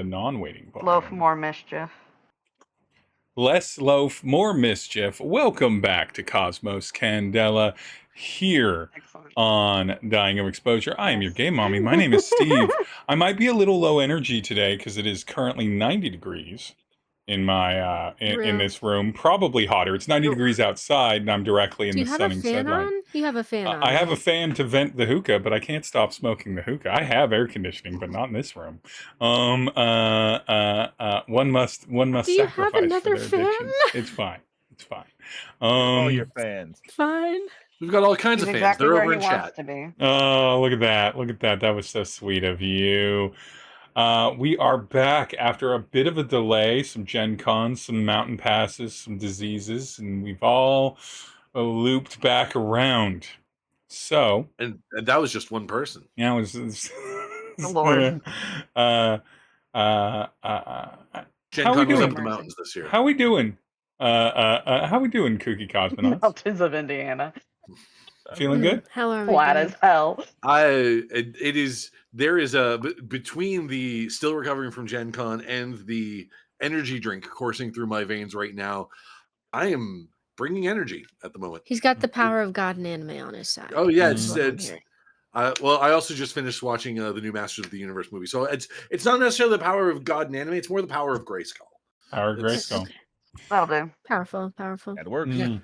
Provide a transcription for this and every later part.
the non-waiting volume. Loaf, more mischief. Less loaf, more mischief. Welcome back to Cosmos Candela here Excellent. on Dying of Exposure. I am your Yes. game mommy. My name is Steve. I might be a little low energy today because it is currently 90 degrees in my in this room. Probably hotter. It's 90 degrees outside, and I'm directly in the sunning sunlight. You have a fan on. I have a fan to vent the hookah, but I can't stop smoking the hookah. I have air conditioning, but not in this room. One must Do you sacrifice have for another their fan? addictions. It's fine. It's fine. All your fans. Fine. We've got all kinds He's of fans. exactly They're where over he in wants chat. to be. Oh, look at that. Look at that. That was so sweet of you. We are back after a bit of a delay, some Gen Cons, some mountain passes, some diseases, and we've all looped back around. So, And that was just one person. yeah, it was The Lord. Gen How we Con was doing? up in the mountains this year. How we doing? How we doing, Kooky Cosmonauts? Mountains of Indiana. Feeling good? How are we Flat doing? as hell. It is there is a between the still recovering from Gen Con and the energy drink coursing through my veins right now. I am bringing energy at the moment. He's got the power of God and anime on his side. Oh yeah, That's what I'm it's hearing. well, I also just finished watching the new Masters of the Universe movie, so it's not necessarily the power of God and anime; it's more the power of Grayskull. Power It's- Grayskull. Okay. That'll do. Powerful. That works. Mm.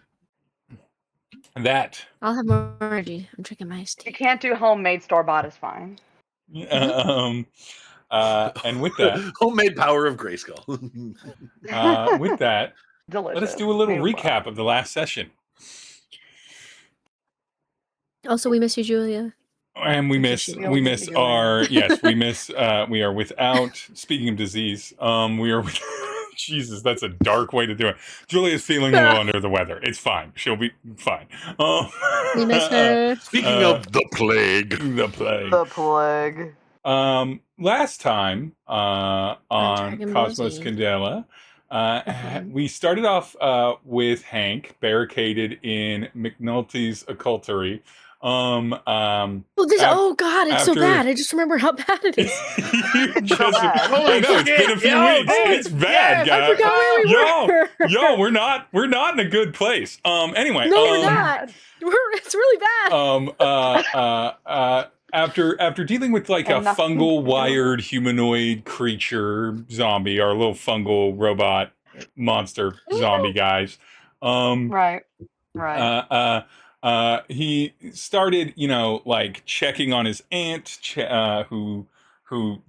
That. I'll have more energy. I'm drinking my iced If you tea. can't do homemade, store-bought is fine. And with that, homemade power of Grayskull. with that, Delicious. let us do a little Beautiful. recap of the last session. Also, we miss you, Julia. And we miss our yes, we miss we are without, speaking of disease, we are with Jesus, that's a dark way to do it. Julia's feeling a little under the weather. It's fine. She'll be fine. We miss her. Speaking of the plague. The plague. The plague. Last time on Dragon Ball Cosmos Z. Candela, we started off with Hank barricaded in McNulty's occultery. Oh God, it's so after- bad. I just remember how bad it is. I bad. know, it's been a few weeks. It's bad, I guys. forgot where we were. Yo, we're not in a good place. Anyway. No, we're not. It's really bad. After dealing with like a And nothing fungal to do. wired humanoid creature zombie, our little fungal robot monster zombie guys. Right. He started, like checking on his aunt, who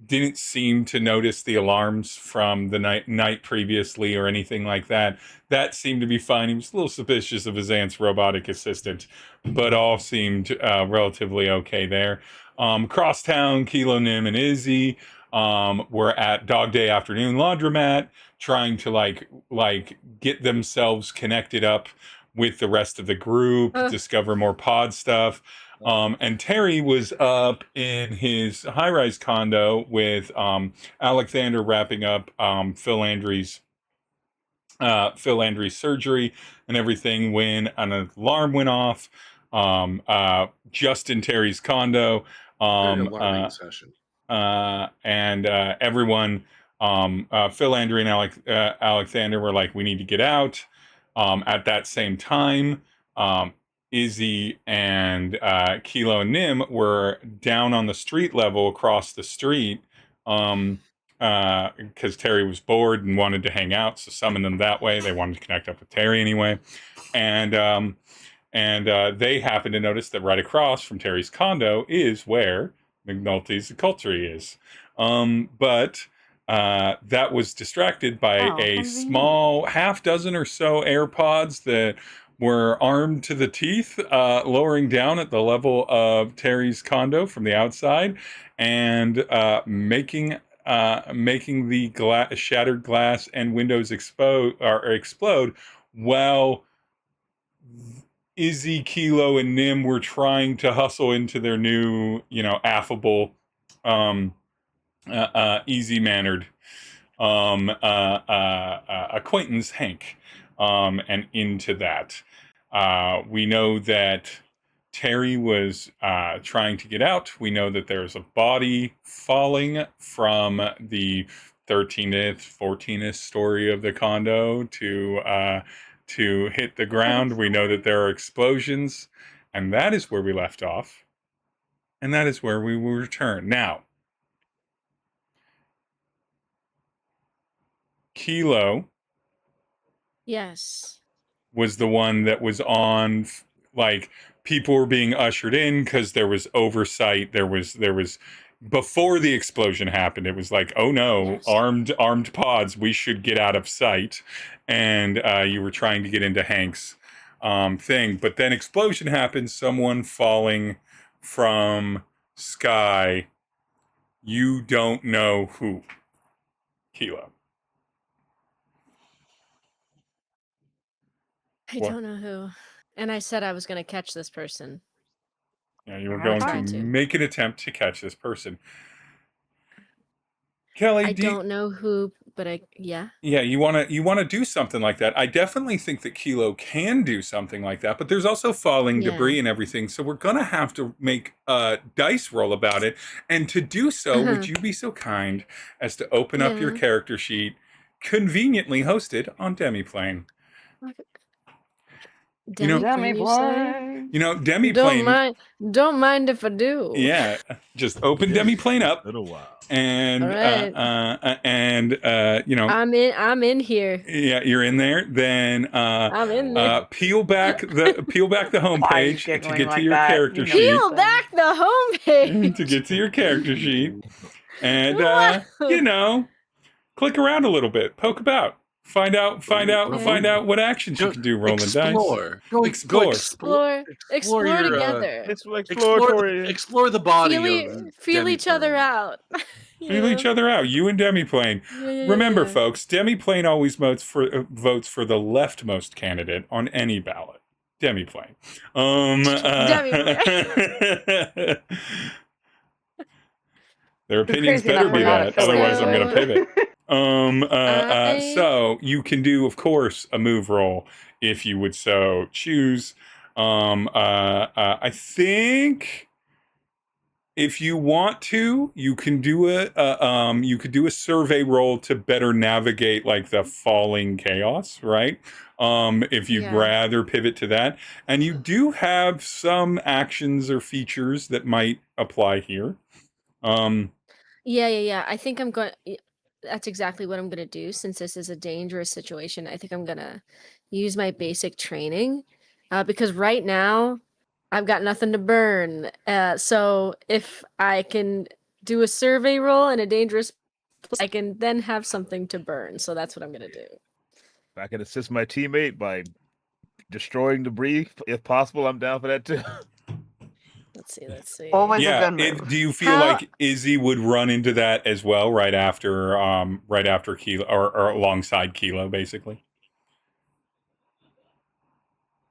didn't seem to notice the alarms from the night previously or anything like that. That seemed to be fine. He was a little suspicious of his aunt's robotic assistant, but all seemed relatively okay there. Crosstown, Kilo, Nim, and Izzy were at Dog Day Afternoon Laundromat, trying to like get themselves connected up with the rest of the group, discover more pod stuff. And Tery was up in his high-rise condo with Alexander wrapping up Phil Landry's surgery and everything when an alarm went off just in Tery's condo. Very alarming session. And everyone, Phil Landry and Alexander were like, we need to get out. At that same time, Izzy and Kilo and Nim were down on the street level across the street because Tery was bored and wanted to hang out, so summoned them that way. They wanted to connect up with Tery anyway. And they happened to notice that right across from Tery's condo is where McNulty's occultery is. But that was distracted by a small half dozen or so AirPods that were armed to the teeth, lowering down at the level of Tery's condo from the outside, and making the shattered glass and windows explode, while Izzy, Kilo, and Nim were trying to hustle into their new, affable, easy-mannered acquaintance, Hank, and into that. We know that Tery was trying to get out. We know that there's a body falling from the 13th, 14th story of the condo to hit the ground. We know that there are explosions, and that is where we left off, and that is where we will return. Now, Kilo Yes. was the one that was on, like, people were being ushered in because there was oversight. There was before the explosion happened, it was like, oh no, Yes. armed pods, we should get out of sight. And you were trying to get into Hank's thing, but then explosion happened, someone falling from sky. You don't know who. Kilo. I don't know who. And I said I was going to catch this person. Yeah, you were going Trying to to. make an attempt to catch this person. Kelly, I don't know who, but yeah. Yeah, you wanna do something like that. I definitely think that Kilo can do something like that, but there's also falling debris and everything, so we're gonna have to make a dice roll about it. And to do so, would you be so kind as to open up your character sheet, conveniently hosted on Demiplane? Demiplane. Demiplane. Don't mind if I do. Yeah, just open Demiplane up. Little while. And right. I'm in here. Yeah, you're in there. Then I'm in there. peel back the homepage to get to your character sheet. Peel back the homepage To get to your character sheet, and click around a little bit, poke about, find out what actions you can do. Rolling dice. Explore together. Explore the body. Feel each other out. Feel each other out. You and Demiplane. Remember, folks, Demiplane always votes for the leftmost candidate on any ballot. Demiplane. Their opinions better be that. Otherwise, I'm going to pivot. So you can do, of course, a move roll if you would so choose. I think if you want to, you can do a survey roll to better navigate like the falling chaos, right? If you'd rather pivot to that, and you do have some actions or features that might apply here. Yeah. I think I'm going. That's exactly what I'm going to do. Since this is a dangerous situation, I think I'm going to use my basic training because right now I've got nothing to burn. So if I can do a survey roll in a dangerous place, I can then have something to burn. So that's what I'm going to do. If I can assist my teammate by destroying debris, if possible, I'm down for that too. Let's see. Always a good move. Do you feel like Izzy would run into that as well right after Kilo or alongside Kilo, basically?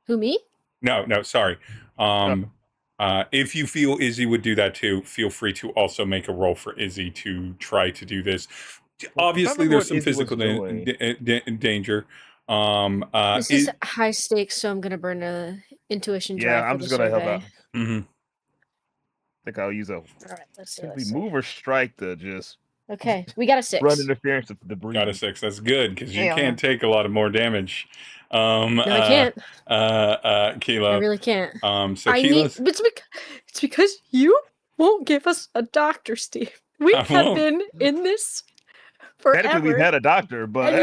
Who, me? No, sorry. If you feel Izzy would do that too, feel free to also make a roll for Izzy to try to do this. Obviously, there's some physical danger. This is high stakes, so I'm gonna burn a intuition drive. Yeah, I'm just gonna help out. Mm-hmm. I think I'll use a Alright, let's see. move or strike to just okay. We got a 6. run interference with the debris. Got a 6. That's good because you can't take a lot of more damage. No, I can't. Kilo. I really can't. So Kilo's... It's because you won't give us a doctor, Steve. We have been in this forever. Technically, we've had a doctor, but and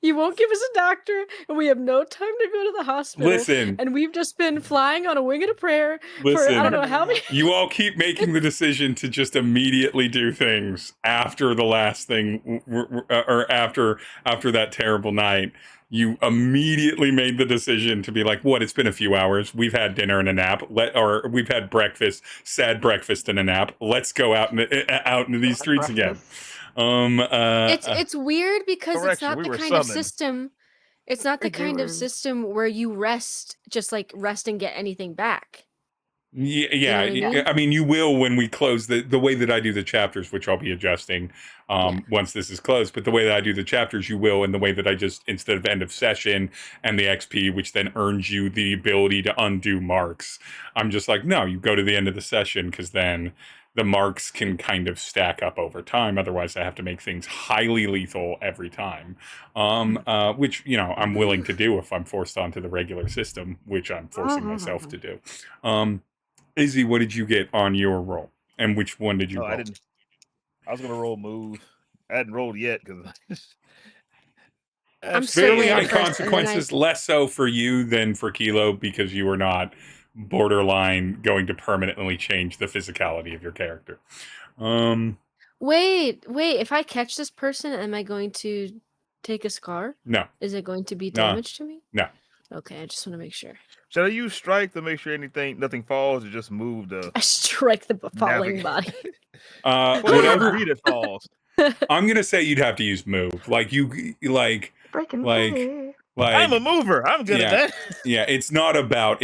you won't give us a doctor, and we have no time to go to the hospital. Listen, and we've just been flying on a wing and a prayer for I don't know how many. You all keep making the decision to just immediately do things after the last thing, or after that terrible night. You immediately made the decision to be like, what, it's been a few hours. We've had dinner and a nap. Or we've had breakfast, sad breakfast and a nap. Let's go out into these streets again. It's weird because it's not the kind of system. It's not the kind of system where you rest and get anything back. Yeah. You know what I mean? I mean, you will when we close the way that I do the chapters, which I'll be adjusting once this is closed. But the way that I do the chapters, you will, and the way that I just, instead of end of session and the XP, which then earns you the ability to undo marks, I'm just like, no, you go to the end of the session because then the marks can kind of stack up over time. Otherwise, I have to make things highly lethal every time, which, you know, I'm willing to do if I'm forced onto the regular system, which I'm forcing myself to do. Izzy, what did you get on your roll? And which one did you roll? I didn't. I was going to roll move. I hadn't rolled yet because I'm Fairly certainly high at first, and then consequences, less so for you than for Kilo, because you are not borderline going to permanently change the physicality of your character. Wait. If I catch this person, am I going to take a scar? No. Is it going to be No. damage to me? No. Okay, I just want to make sure. Should I use strike to make sure nothing falls, or just move the I strike the falling body. Whatever read it falls? I'm gonna say you'd have to use move. Like Breaking like free. I'm a mover. I'm good at that. Yeah, it's not about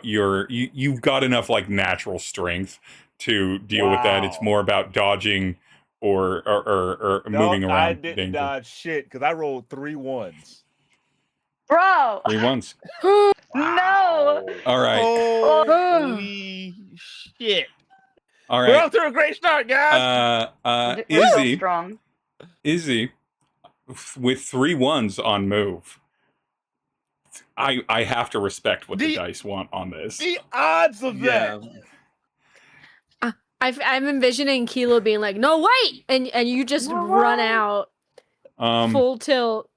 you've got enough like natural strength to deal with that. It's Wow. more about dodging or moving around. I didn't danger. dodge shit because I rolled 3 1s. Bro! 3 1s. No! All right. Holy shit. All We're right. off to a great start, guys. We're so Izzy, strong. with 3 1s on move. I have to respect what the dice want on this. The odds of that. I'm envisioning Kilo being like, "No, wait!" and you just No, run wait. out full tilt.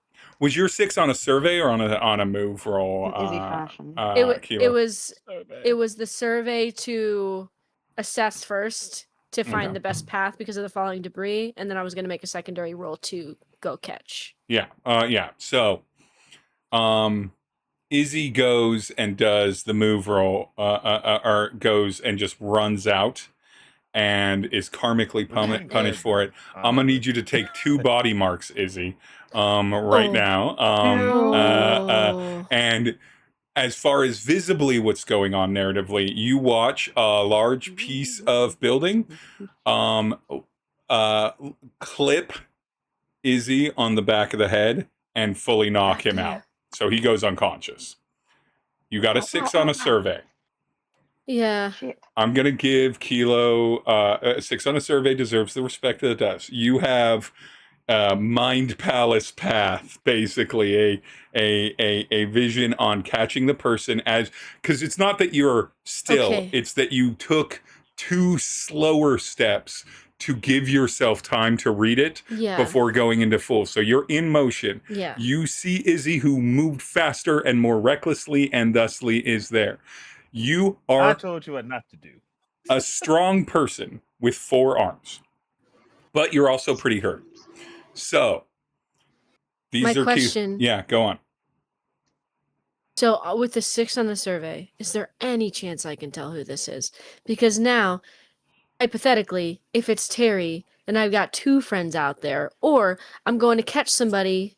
Was your 6 on a survey or on a move roll? In Izzy fashion. It was the survey to assess first to find the best path because of the falling debris, and then I was going to make a secondary roll to go catch. Yeah. So, Izzy goes and does the move roll, or goes and just runs out, and is karmically punished for it. I'm gonna need you to take 2 body marks, Izzy, right now. And as far as visibly what's going on narratively, you watch a large piece of building, clip Izzy on the back of the head and fully knock him out. So he goes unconscious. You got a 6 on a survey. Yeah. Shit. I'm going to give Kilo a 6 on a survey, deserves the respect that it does. You have Mind Palace Path, basically a vision on catching the person because it's not that you're still, it's that you took 2 slower steps to give yourself time to read it before going into full. So you're in motion. Yeah. You see Izzy, who moved faster and more recklessly and thusly is there. You are I told you what not to do. a strong person with 4 arms, but you're also pretty hurt. So these My are question. Yeah, go on. So with the 6 on the survey, is there any chance I can tell who this is? Because now, hypothetically, if it's Tery, then I've got 2 friends out there, or I'm going to catch somebody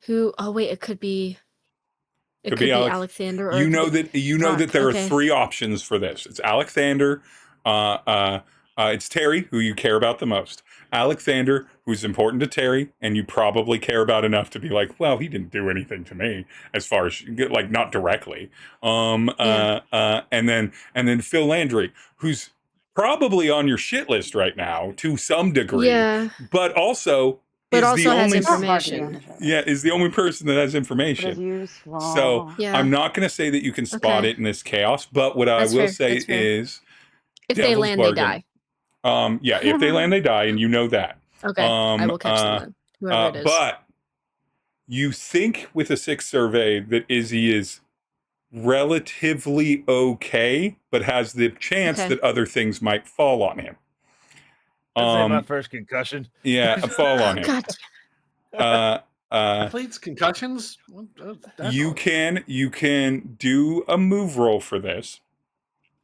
who. Oh wait, it could be. It could be Alexander. Or You know that there are 3 options for this. It's Alexander, it's Tery, who you care about the most. Alexander, who's important to Tery, and you probably care about enough to be like, well, he didn't do anything to me, as far as like not directly. And then Phil Landry, who's probably on your shit list right now to some degree. Yeah. But also has only information. is the only person that has information. So I'm not going to say that you can spot it in this chaos, but what I will say is, if they land, they die. If they land, they die, and you know that. Okay, I will catch them then, whoever it is. But you think with a 6 survey that Izzy is relatively okay, but has the chance that other things might fall on him. My first concussion. Yeah, fall on him. God. Athletes concussions. You can do a move roll for this.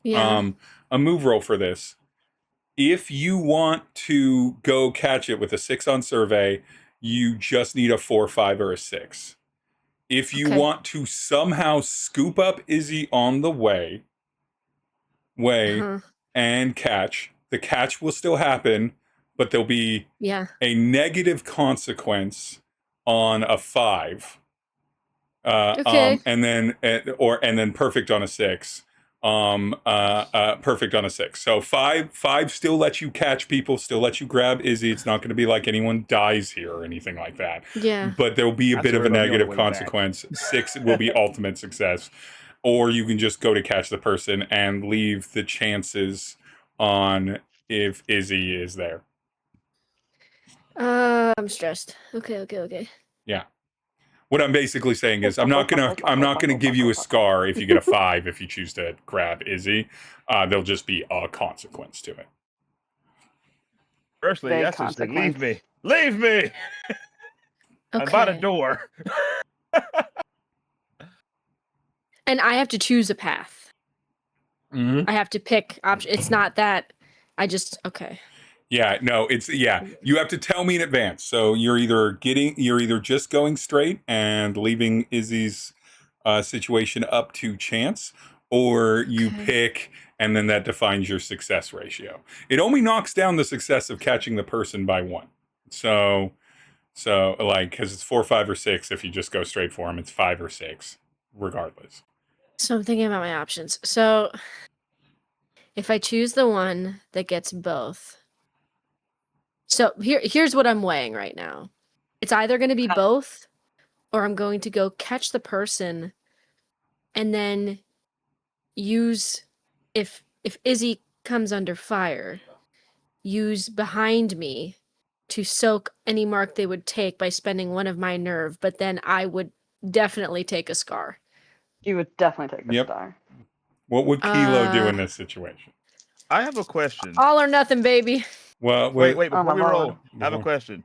Yeah. A move roll for this. If you want to go catch it with a 6 on survey, you just need a 4, 5, or a 6. If you want to somehow scoop up Izzy on the way and catch, the catch will still happen, but there'll be a negative consequence on a 5. And then perfect on a 6. perfect on a 6. So 5 still lets you catch people, still lets you grab Izzy. It's not going to be like anyone dies here or anything like that. Yeah. But there'll be a I bit of swear a it'll be on the negative way back. consequence. 6 will be ultimate success. Or you can just go to catch the person and leave the chances on if Izzy is there. I'm stressed. Okay. Yeah. What I'm basically saying is I'm not gonna give you a scar if you get a 5 if you choose to grab Izzy. There'll just be a consequence to it. Firstly, Big that's just like, leave me. consequence. Leave me. I'm by the Okay. door. And I have to choose a path. Mm-hmm. I have to pick option. It's not that I just okay. Yeah, no, you have to tell me in advance. So you're either just going straight and leaving Izzy's situation up to chance, or you Okay. pick and then that defines your success ratio. It only knocks down the success of catching the person by 1. So like, because it's 4, 5, or 6. If you just go straight for him, it's 5 or 6, regardless. So I'm thinking about my options. So if I choose the one that gets both. So here's what I'm weighing right now. It's either going to be both or I'm going to go catch the person and then use if Izzy comes under fire, use behind me to soak any mark they would take by spending one of my nerve, but then I would definitely take a scar. You would definitely take a Yep. star. What would Kilo do in this situation? I have a question. All or nothing, baby. Well, Wait, Oh, before my we lord. roll, I have a Before- question.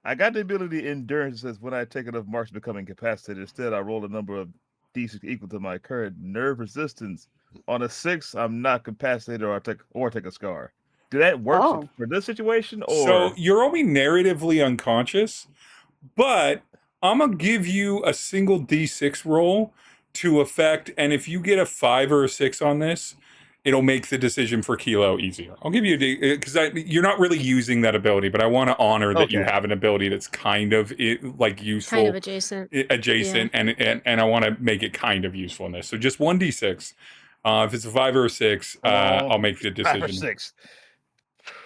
I got the ability endurance says when I take enough marks to become incapacitated. Instead, I roll a number of d6 equal to my current nerve resistance. On a 6, I'm not capacitated or take a scar. Do that work Oh. for this situation? Or So you're only narratively unconscious, but I'm gonna give you a single d6 roll to affect, and if you get a 5 or a 6 on this, it'll make the decision for Kilo easier. I'll give you a d because you're not really using that ability, but I want to honor that you Okay. have an ability that's kind of like useful, Kind of adjacent. adjacent, and I want to make it kind of useful in this. So just 1d6. If it's a 5 or a 6, I'll make the 5 or decision. 6.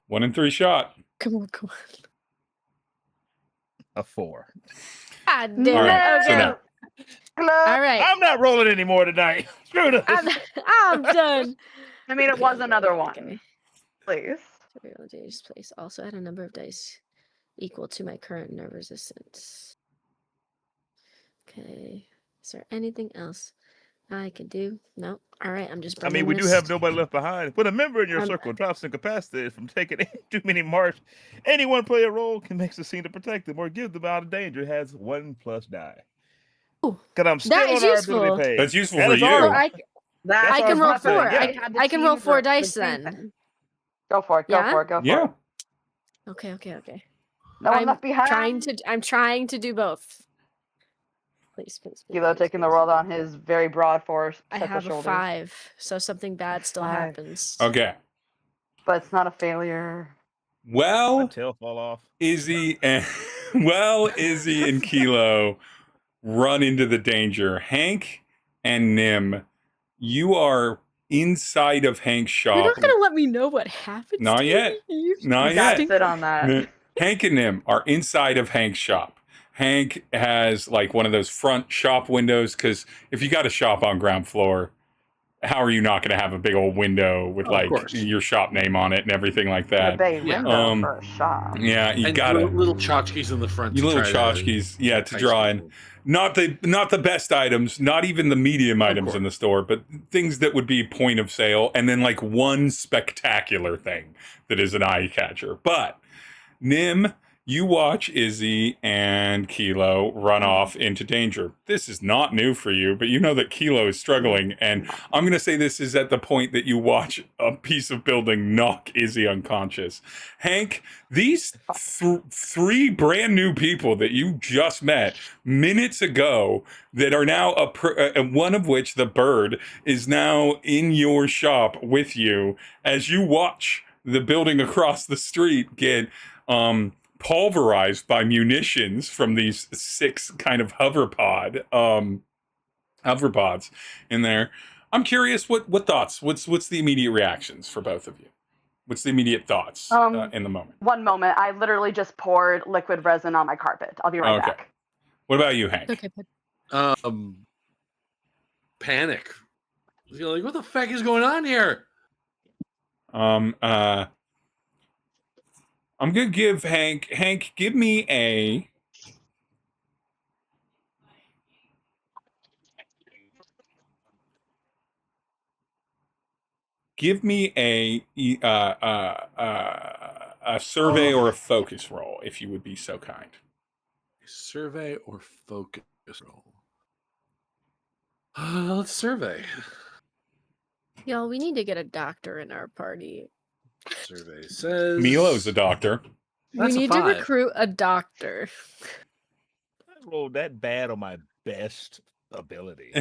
1 in 3 shot. Come on. A 4. God damn No. All it. right, so Okay. now- All right. I'm not rolling anymore tonight. Screw this. I'm done. I mean, it was Okay, another okay, one. okay. Please. Real dice place. Also add a number of dice equal to my current nerve resistance. Okay. Is there anything else I can do? No. All right. I'm just. I mean, we do have nobody left behind. When a member in your circle drops incapacitated from taking too many marks, any one player role can make the scene to protect them or give them out of danger has 1+ die. Ooh, Because I'm still that on is our useful. ability page. That's useful That for is you. all So right. That I can what roll I'm saying, 4. yeah. I can roll 4 the dice team then. thing. Go for it. Go Yeah? for it. Go for Yeah. it. Okay. No one I'm left behind. I'm trying to do both. Please. Kilo taking the world on his very broad force. I set the have a shoulders. 5, so something bad still 5. happens. Okay. But it's not a failure. My Well, tail fall off. Izzy and Kilo run into the danger. Hank and Nim, you are inside of Hank's You're shop. not gonna let me know what happens. Not to yet. me? Not You gotta yet. sit on that. Hank and Nim are inside of Hank's shop. Hank has like one of those front shop windows because if you got a shop on ground floor, how are you not going to have a big old window with Of like course. your shop name on it and everything like The that? bay Yeah. window for a shot. Yeah, you And got to little tchotchkes in the front. you to little try to tchotchkes, yeah, to entice draw in. people. Not the best items, not even the medium items course. in the store, but things that would be point of sale, and then like one spectacular thing that is an eye catcher. But Nim, you watch Izzy and Kilo run off into danger. This is not new for you, but you know that Kilo is struggling, and I'm going to say this is at the point that you watch a piece of building knock Izzy unconscious. Hank, these three brand new people that you just met minutes ago that are now one of which, the bird, is now in your shop with you as you watch the building across the street get pulverized by munitions from these 6 kind of hoverpods in there. I'm curious. What thoughts? What's the immediate reactions for both of you? What's the immediate thoughts in the moment? One moment. I literally just poured liquid resin on my carpet. I'll be right Okay. back. What about you, Hank? Okay, but Panic. You're like, what the fuck is going on here? I'm gonna give Hank, give me a a survey or a focus roll, if you would be so kind. Survey or focus roll? Let's survey. y'all, we need to get a doctor in our party. Survey says Milo's a doctor. That's we a need to 5. recruit a doctor. I rolled that bad on my best ability.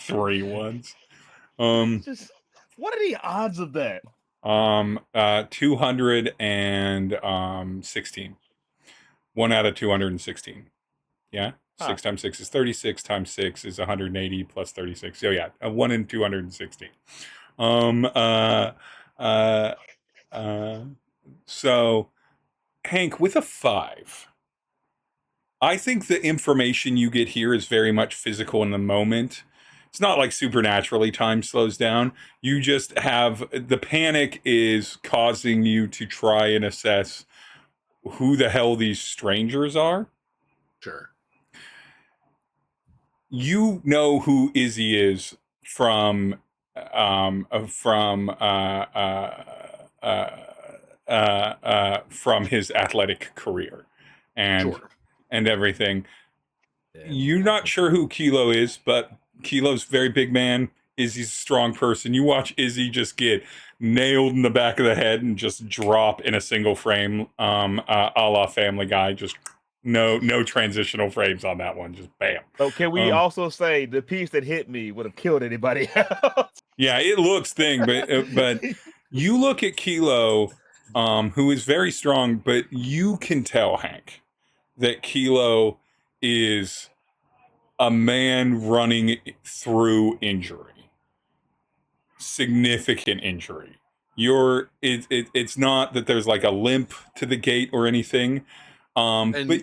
3 ones. Just what are the odds of that? 216. 1 out of 216. Yeah. 6 times 6 is 36. Times 6 is 180 plus 36. So yeah, 1 in 216. So Hank, with a 5, I think the information you get here is very much physical in the moment. It's not like supernaturally time slows down. You just have the panic is causing you to try and assess who the hell these strangers are. Sure. You know who Izzy is from his athletic career and Sure. and everything. Yeah, You're not sure who Kilo is, but Kilo's a very big man. Izzy's a strong person. You watch Izzy just get nailed in the back of the head and just drop in a single frame, a la Family Guy. Just no transitional frames on that one. Just bam. So can we also say the piece that hit me would have killed anybody else? Yeah, it looks thing, but you look at Kilo, who is very strong, but you can tell, Hank, that Kilo is a man running through injury, significant injury. It's not that there's like a limp to the gait or anything. But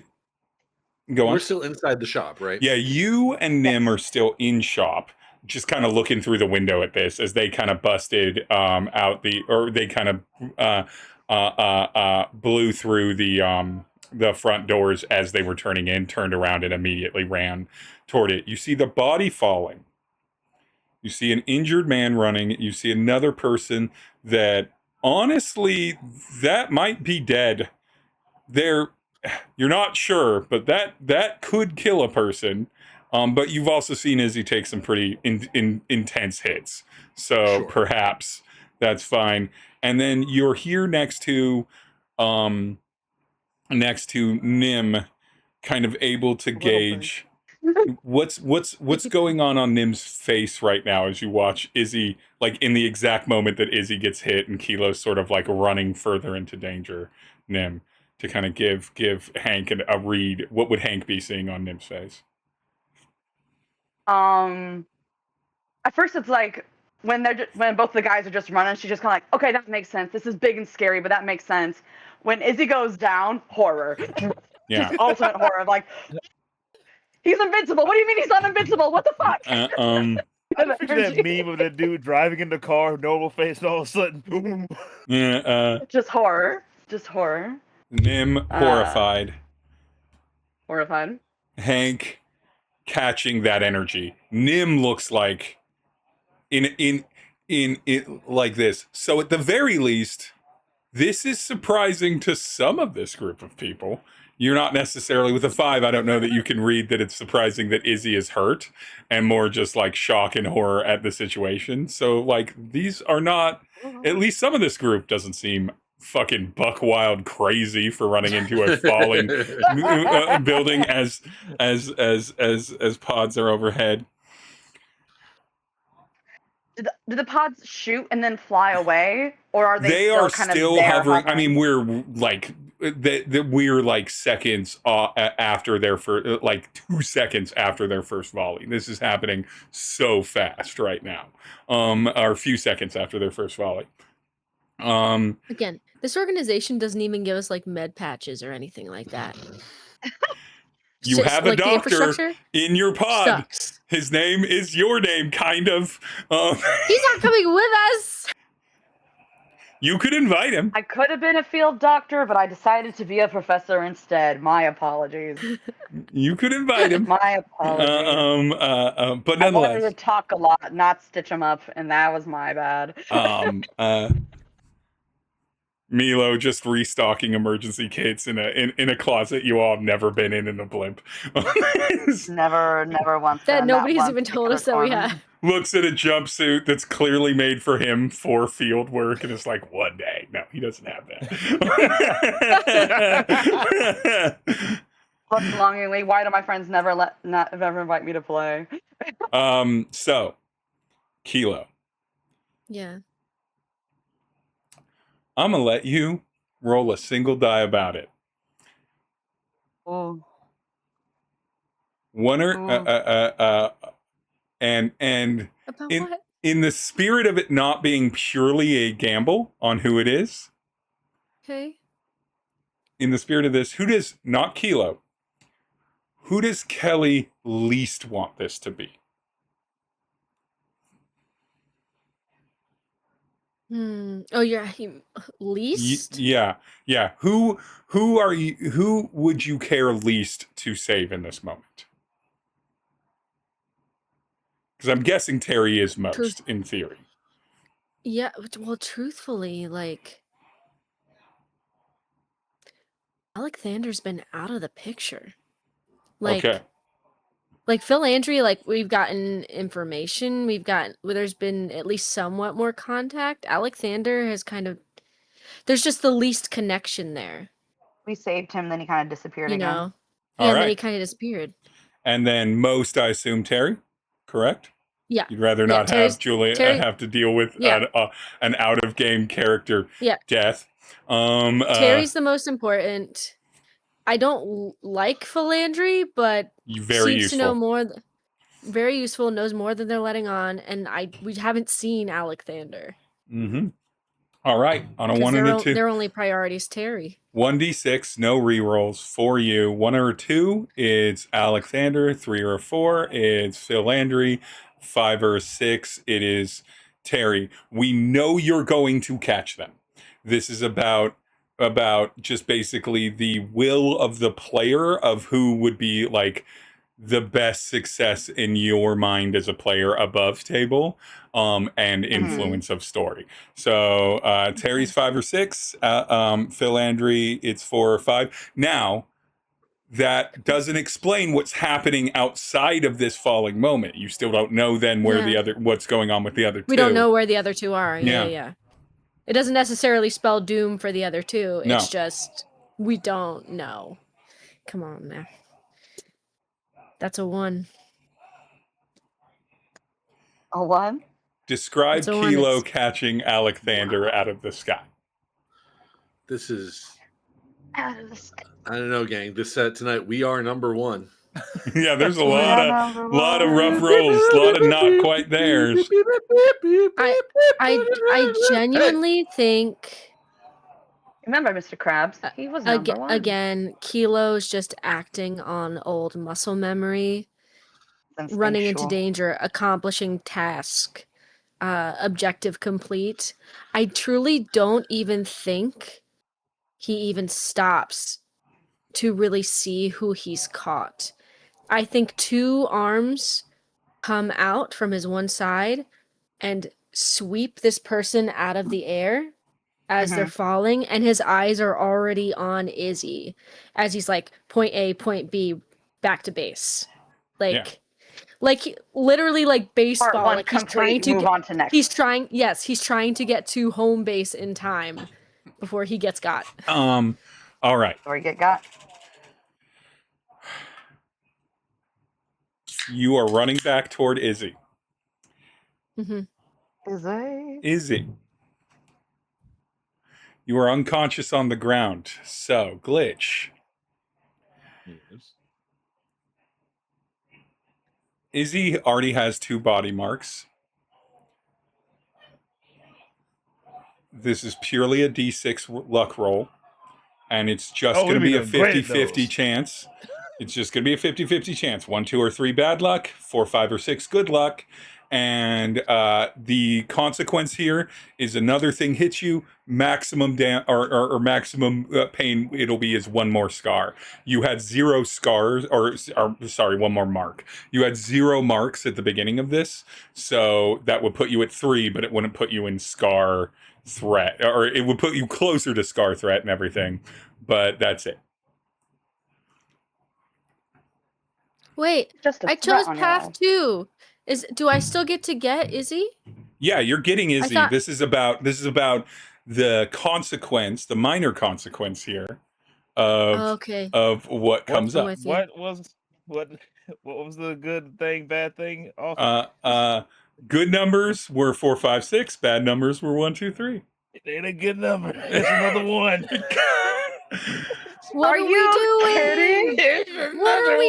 go on. We're still inside the shop, right? Yeah, you and Nim are still in shop, just kind of looking through the window at this as they kind of busted they kind of blew through the front doors as they were turning in, turned around and immediately ran toward it. You see the body falling. You see an injured man running. You see another person that honestly that might be dead. You're not sure, but that could kill a person. But you've also seen Izzy take some pretty intense hits, so Sure. perhaps that's fine. And then you're here next to Nim, kind of able to gauge what's going on Nim's face right now as you watch Izzy, like in the exact moment that Izzy gets hit and Kilo's sort of like running further into danger. Nim, to kind of give Hank a read. What would Hank be seeing on Nim's face? At first it's like when both the guys are just running, she's just kind of like, okay, that makes sense. This is big and scary, but that makes sense. When Izzy goes down, horror. Yeah. Just ultimate horror. Like, he's invincible. What do you mean he's not invincible? What the fuck? I picture that meme of that dude driving in the car, normal face, and all of a sudden, boom. Yeah. Just horror. Just horror. Nim horrified. Horrified. Hank catching that energy. Nim looks like in like this. So at the very least, this is surprising to some of this group of people. You're not necessarily with a 5. I don't know that you can read that it's surprising that Izzy is hurt, and more just like shock and horror at the situation. So like these are not, at least some of this group doesn't seem fucking buck wild crazy for running into a falling building as pods are overhead. Did the pods shoot and then fly away, or are they They still are kind still of there hovering. I hovering? mean, we're like that we're like seconds after their first, like 2 seconds after their first volley. This is happening so fast right now. Or a few seconds after their first volley. Again, this organization doesn't even give us like med patches or anything like that. You have a like, the doctor infrastructure in your pod. sucks. His name is your name, kind of. He's not coming with us. You could invite him. I could have been a field doctor, but I decided to be a professor instead. My apologies. You could invite him. My apologies. But I wanted nonetheless, to talk a lot, not stitch them up, and that was my bad. Milo just restocking emergency kits in a closet you all have never been in a blimp. Never once. That done, not nobody's once even to told get a us that we corner. have. Looks at a jumpsuit that's clearly made for him for field work and is like, one day. No, he doesn't have that. Looks longingly. Why do my friends never invite me to play? So, Kilo, Yeah. I'm gonna let you roll a single die about it. Oh. One or and About in what? in the spirit of it not being purely a gamble on who it is, Okay. in the spirit of this, who does not Kilo? Who does Kelly least want this to be? Oh, you're least? Yeah. Who are you? Who would you care least to save in this moment? Because I'm guessing Tery is most in theory. Yeah. Well, truthfully, like, Alexander's been out of the picture. Like, Okay. like Phil Landry, like, we've gotten information. There's been at least somewhat more contact. Alexander has kind of, there's just the least connection there. We saved him, then he kind of disappeared You again. know? All Yeah, and then right. he kind of disappeared. And then most, I assume, Tery, correct? Yeah. You'd rather Yeah, not have Tery- have to deal with Yeah. an out of game character Yeah. death. Terry's the most important. I don't like Philandry, but very seems useful. to know more. Very useful, knows more than they're letting on, and we haven't seen Alexander. Mm-hmm. All right, on a 'Cause 1 and a 2. Their only priority is Tery. 1d6, no rerolls for you. 1 or 2, it's Alexander. 3 or 4, it's Phil Landry. 5 or 6, it is Tery. We know you're going to catch them. This is about just basically the will of the player of who would be like the best success in your mind as a player above table, and influence of story. So Tery's 5 or 6, Phil Landry, it's 4 or 5. Now, that doesn't explain what's happening outside of this falling moment. You still don't know then where what's going on with the other two. We don't know where the other two are. Yeah. Yeah. It doesn't necessarily spell doom for the other two. No. It's just we don't know. Come on now. That's a 1. A 1? Describe It's a 1, Kilo it's- catching Alexander out of the sky. This is, Out of the sky. I don't know, gang. This set tonight, we are number 1. Yeah, there's a lot of rough rolls, a lot of not quite theirs. I genuinely think Remember, Mr. Krabs, he was number 1. again, Kilo's just acting on old muscle memory, running into Instinctual. danger, accomplishing task, objective complete. I truly don't even think he even stops to really see who he's caught. I think 2 arms come out from his one side and sweep this person out of the air as they're falling, and his eyes are already on Izzy as he's like point A, point B, back to base. Like literally like baseball. Part 1 Like he's complete, trying to move on to next. He's trying to get to home base in time before he gets got. All right. Or get got. You are running back toward Izzy. Mm-hmm. Is it? Izzy. You are unconscious on the ground. So, Glitch. Yes. Izzy already has 2 body marks. This is purely a d6 luck roll. And it's just going to be a 50-50 chance. It's just going to be a 50-50 chance. 1, 2, or 3 bad luck. 4, 5, or 6 good luck. And the consequence here is another thing hits you. Maximum or maximum pain it'll be is 1 more scar. You had 0 scars, or sorry, 1 more mark. You had 0 marks at the beginning of this, so that would put you at 3, but it wouldn't put you in scar threat, or it would put you closer to scar threat and everything, but that's it. Wait, Just a I threat chose on your path life. 2. Do I still get to get Izzy? Yeah, you're getting Izzy. thought- This is about the consequence, the minor consequence here of Okay. of what comes I'm up. with you. What was the good thing, bad thing? Also, Good numbers were 4, 5, 6. Bad numbers were 1, 2, 3. it ain't a good number. It's another one. What Are are we you doing? kidding? What are we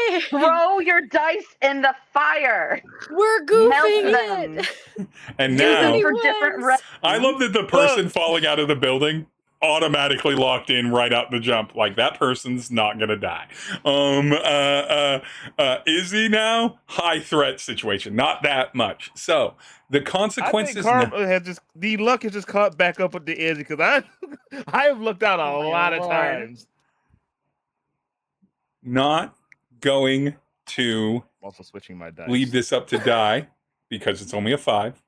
doing? Throw your dice in the fire. We're Melt goofing them. it. And Use them now for different reasons. I love that the person falling out of the building automatically locked in right out the jump. Like, that person's not gonna die. Izzy now, high threat situation, not that much. So the I consequences think karma has just the luck has just caught back up with the edge because I have looked out a Oh my lot of Lord. times. not going to I'm also switching my dice. leave this up to die because it's only a 5.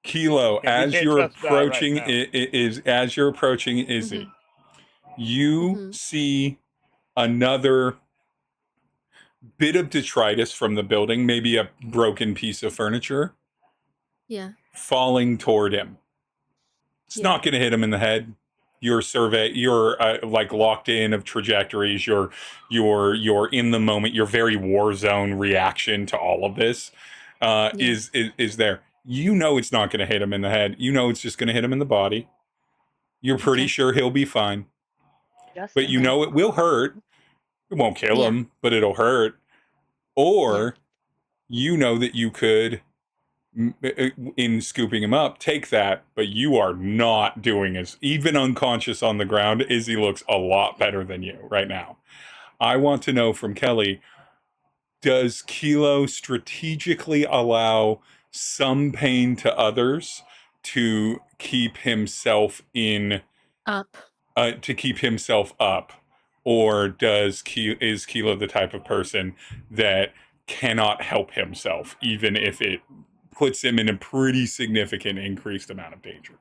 Kilo, Yeah, we as can't you're trust die right approaching now. as you're approaching Izzy, you Mhm. see another bit of detritus from the building, maybe a broken piece of furniture Yeah. falling toward him. It's Yeah. not going to hit him in the head. You're like locked in of trajectories. You're in the moment. Your very war zone reaction to all of this is there. You know it's not going to hit him in the head. You know it's just going to hit him in the body. You're pretty Okay. sure he'll be fine, Just but you in know it will hurt. It won't kill Yeah. him, but it'll hurt. Or you know that you could, in scooping him up, take that, but you are not doing as, even unconscious on the ground, Izzy looks a lot better than you right now. I want to know from Kelly, does Kilo strategically allow some pain to others to keep himself Up. up? Or is Kilo the type of person that cannot help himself, even if it puts him in a pretty significant increased amount of danger?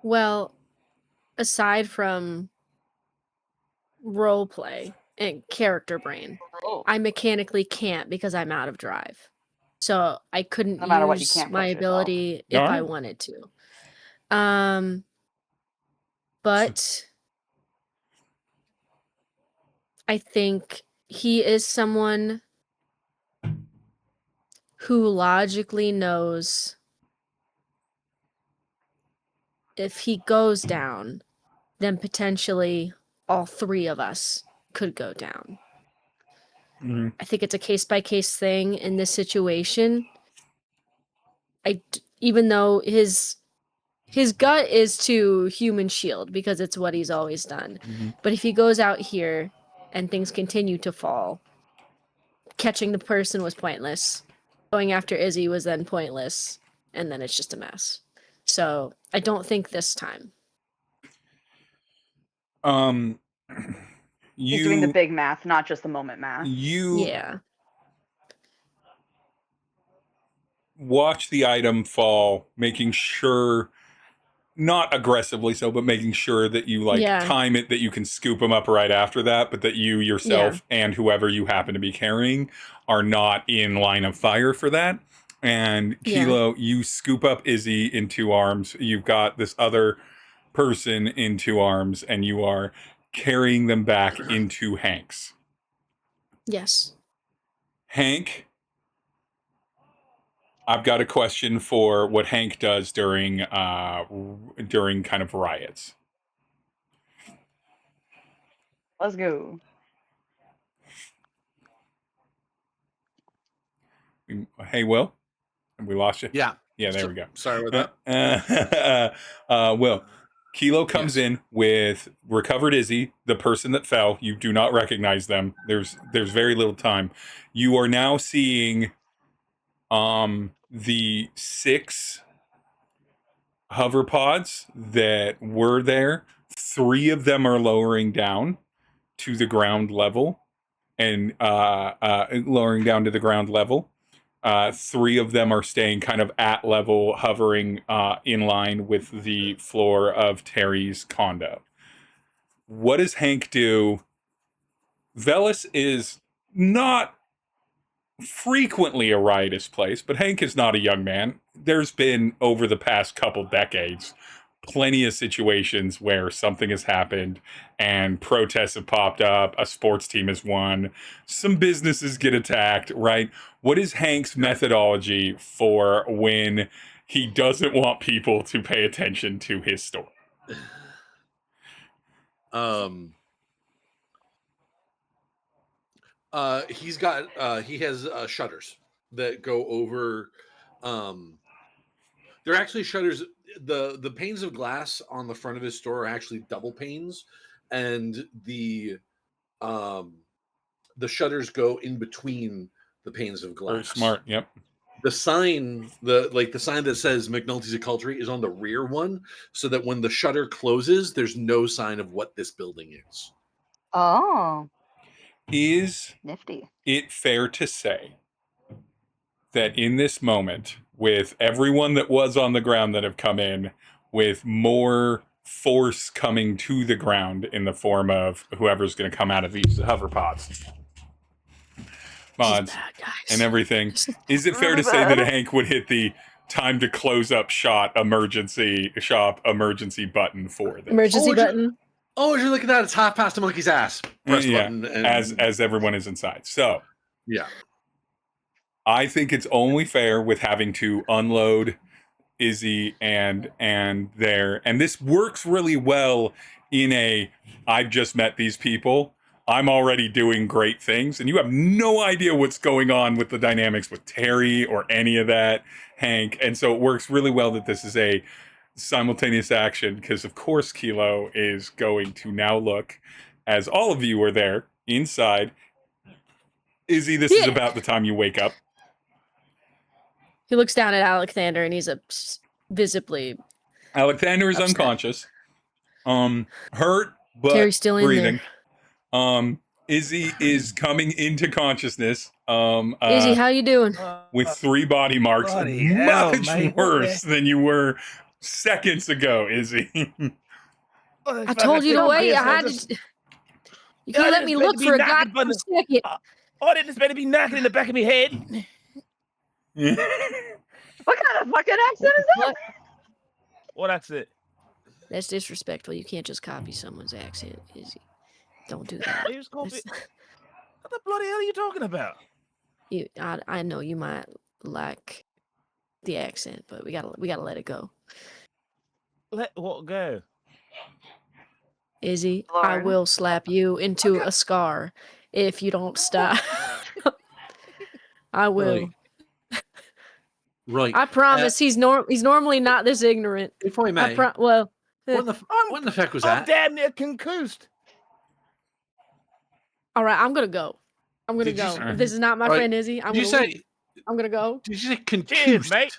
Well, aside from role play and character brain, Oh. I mechanically can't because I'm out of drive. So I couldn't No matter what, you use can't my push yourself. ability if I Alright. wanted to. But I think he is someone who logically knows if he goes down, then potentially all 3 of us could go down. Mhm. I think it's a case-by-case thing in this situation. Even though his gut is to human shield because it's what he's always done. Mhm. But if he goes out here and things continue to fall, catching the person was pointless. Going after Izzy was then pointless, and then it's just a mess. So I don't think this time. He's doing the big math, not just the moment math. Yeah. Watch the item fall, making sure, not aggressively so, but making sure that you time it, that you can scoop them up right after that, but that you yourself and whoever you happen to be carrying are not in line of fire for that. And Kilo, you scoop up Izzy in 2 arms. You've got this other person in 2 arms, and you are carrying them back into Hank's. Yes. Hank, I've got a question for what Hank does during kind of riots. Let's go. Hey, Will, have we lost you? Yeah. Yeah, there we go. Sorry about that. Will, Kilo comes Yes. in with recovered Izzy, the person that fell. You do not recognize them. There's very little time. You are now seeing the 6 hover pods that were there. 3 of them are lowering down to the ground level and lowering down to the ground level. 3 of them are staying kind of at level, hovering in line with the floor of Tery's condo. What does Hank do? Velis is not frequently a riotous place, but Hank is not a young man. There's been, over the past couple decades, plenty of situations where something has happened and protests have popped up, a sports team has won, some businesses get attacked, right? What is Hank's methodology for when he doesn't want people to pay attention to his store? He has shutters that go over. They're actually shutters. The panes of glass on the front of his store are actually double panes, and the shutters go in between the panes of glass. Very smart. Yep. The sign, the sign that says McNulty's Occultery is on the rear one, so that when the shutter closes, there's no sign of what this building is. Oh, Is nifty. it fair to say that in this moment, with everyone that was on the ground that have come in, with more force coming to the ground in the form of whoever's going to come out of these hover pods, mods, Bad, guys. and everything, is it fair to say that Hank would hit the time to close up emergency button for this? Emergency button. Oh, you're looking at it's half past a monkey's ass. Press Yeah, button and, as everyone is inside. So yeah. I think it's only fair with having to unload Izzy and this works really well in a I've just met these people. I'm already doing great things, and you have no idea what's going on with the dynamics with Tery or any of that, Hank. And so it works really well that this is a simultaneous action, because of course Kilo is going to now look, as all of you are there inside. Izzy, this is about the time you wake up. He looks down at Alexander and he's visibly. Alexander is upset. unconscious, hurt but Tery's still in breathing. Izzy is coming into consciousness. Izzy, how you doing? With 3 body marks, much worse than you were seconds ago, Izzy. I told you to wait. I had to. You can't let me look for a goddamn second. Oh, they just better be knocking in the back of my head. What kind of fucking accent is that? What accent? That's disrespectful. You can't just copy someone's accent, Izzy. Don't do that. What the bloody hell are you talking about? I know you might like the accent, but we gotta let it go. Let what go? Izzy, Lord. I will slap you into a scar if you don't stop. I will. Right. I promise he's normally not this ignorant. If I may, Well, what the fuck was I'm that? damn near concussed. all right, I'm gonna go. I'm gonna Did you go. say- If this is not my Right. friend Izzy, I'm Did gonna you leave. say? I'm gonna go. Did you say Cheers, confused, mate.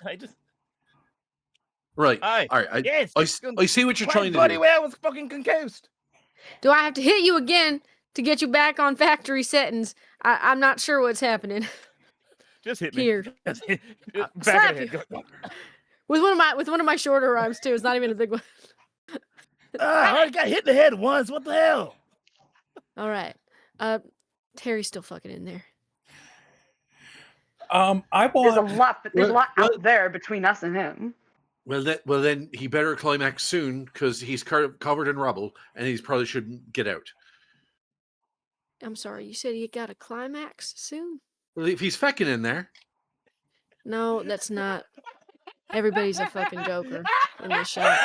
Right. Aye. All right. Yes. I see what you're Quite trying to bloody do. well was fucking concussed. Do I have to hit you again to get you back on factory settings? I'm not sure what's happening. Just hit me. Here. Just hit- back slap of the head. Go. With one of my shorter rhymes too. It's not even a big one. I already got hit in the head once. What the hell? All right. Tery's still fucking in there. There's a lot well- out there between us and him. Well, then he better climax soon because he's covered in rubble and he probably shouldn't get out. I'm sorry, you said he got a climax soon? Well, if he's fecking in there, No, that's not. Everybody's a fucking joker in this shop.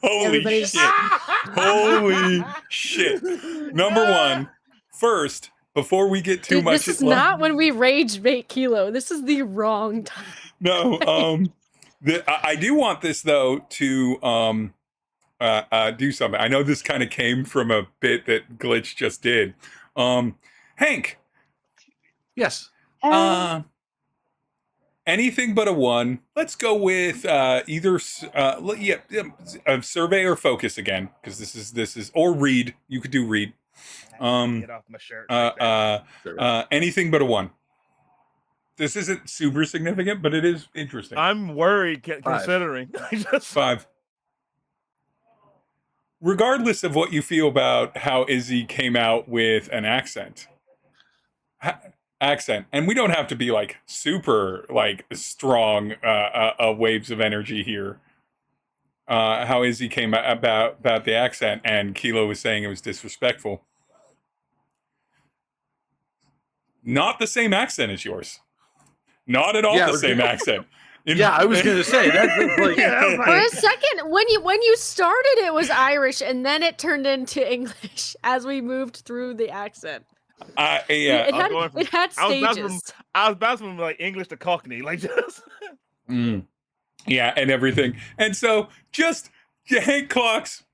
Holy Everybody's- shit. Holy shit. Number one, first, before we get too Dude, much... this is not when we rage bait Kilo. This is the wrong time. No, I do want this, though, to do something. I know this kind of came from a bit that Glitch just did. Hank, Yes. anything but a 1. Let's go with either survey or focus again, because this is or read. You could do read. Get off my shirt. Anything but a 1. This isn't super significant, but it is interesting. I'm worried considering. 5. Regardless of what you feel about how Izzy came out with an accent, and we don't have to be like super like strong waves of energy here. How Izzy came about the accent, and Kilo was saying it was disrespectful. Not the same accent as yours. Not at all the same accent. I was gonna say that's like For a second, when you started, it was Irish, and then it turned into English as we moved through the accent. It had stages. I was bouncing from like English to Cockney, like just. Yeah, and everything, and so just Hank clocks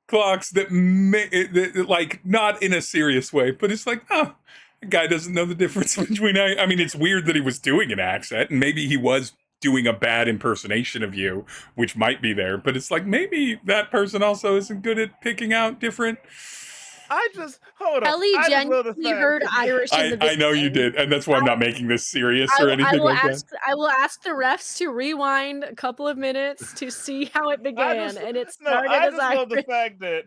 that like not in a serious way, but it's like, oh, the guy doesn't know the difference between. I mean, it's weird that he was doing an accent, and maybe he was doing a bad impersonation of you, which might be there, but it's like maybe that person also isn't good at picking out different. Hold on. Ellie genuinely heard Irish in the beginning. I know you did, and that's why I'm not making this serious or anything like that. I will ask the refs to rewind a couple of minutes to see how it began, and it started I as just love the fact that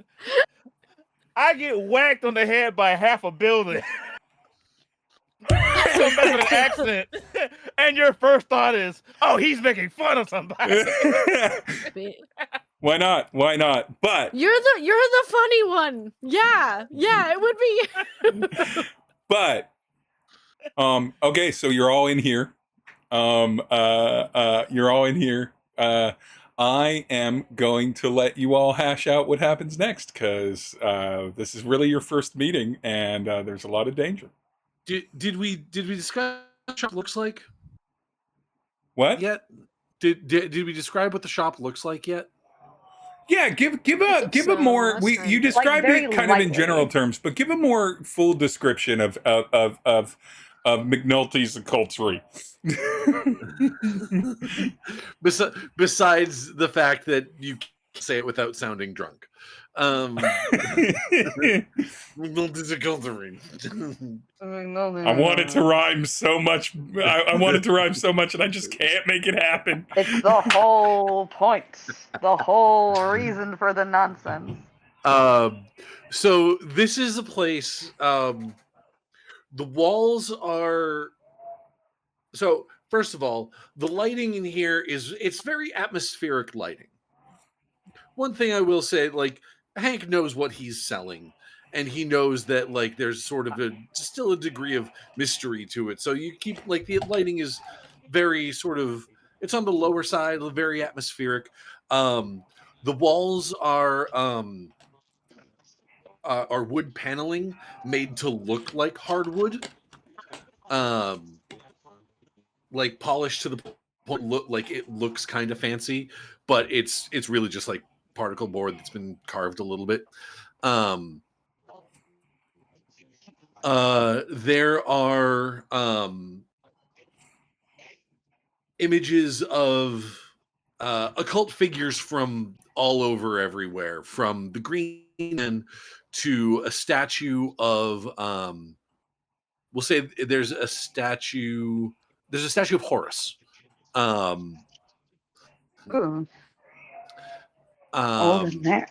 I get whacked on the head by half a building. So with an accent, and your first thought is, "Oh, he's making fun of somebody." Why not? But you're the funny one. Yeah, it would be. But okay, so you're all in here. You're all in here. I am going to let you all hash out what happens next, because this is really your first meeting, and there's a lot of danger. Did we discuss what the shop looks like? What? Yet? Did we describe what the shop looks like yet? Yeah, give a more. You described like, it kind of in general terms, but give a more full description of McNulty's occultery. Besides the fact that you can't say it without sounding drunk. McNulty's occultery. I wanted to rhyme so much. I wanted to rhyme so much, and I just can't make it happen. It's the whole point. The whole reason for the nonsense. So this is a place. The walls are. So first of all, the lighting in here it's very atmospheric lighting. One thing I will say, like, Hank knows what he's selling, and he knows that like there's sort of still a degree of mystery to it. So you keep like the lighting is very sort of, it's on the lower side, very atmospheric. The walls are wood paneling made to look like hardwood, like polished to the point look like it looks kind of fancy, but it's really just like particle board that's been carved a little bit. There are images of occult figures from all over everywhere, from the Green Man to a statue of we'll say there's a statue of Horus. Ooh. Older than that.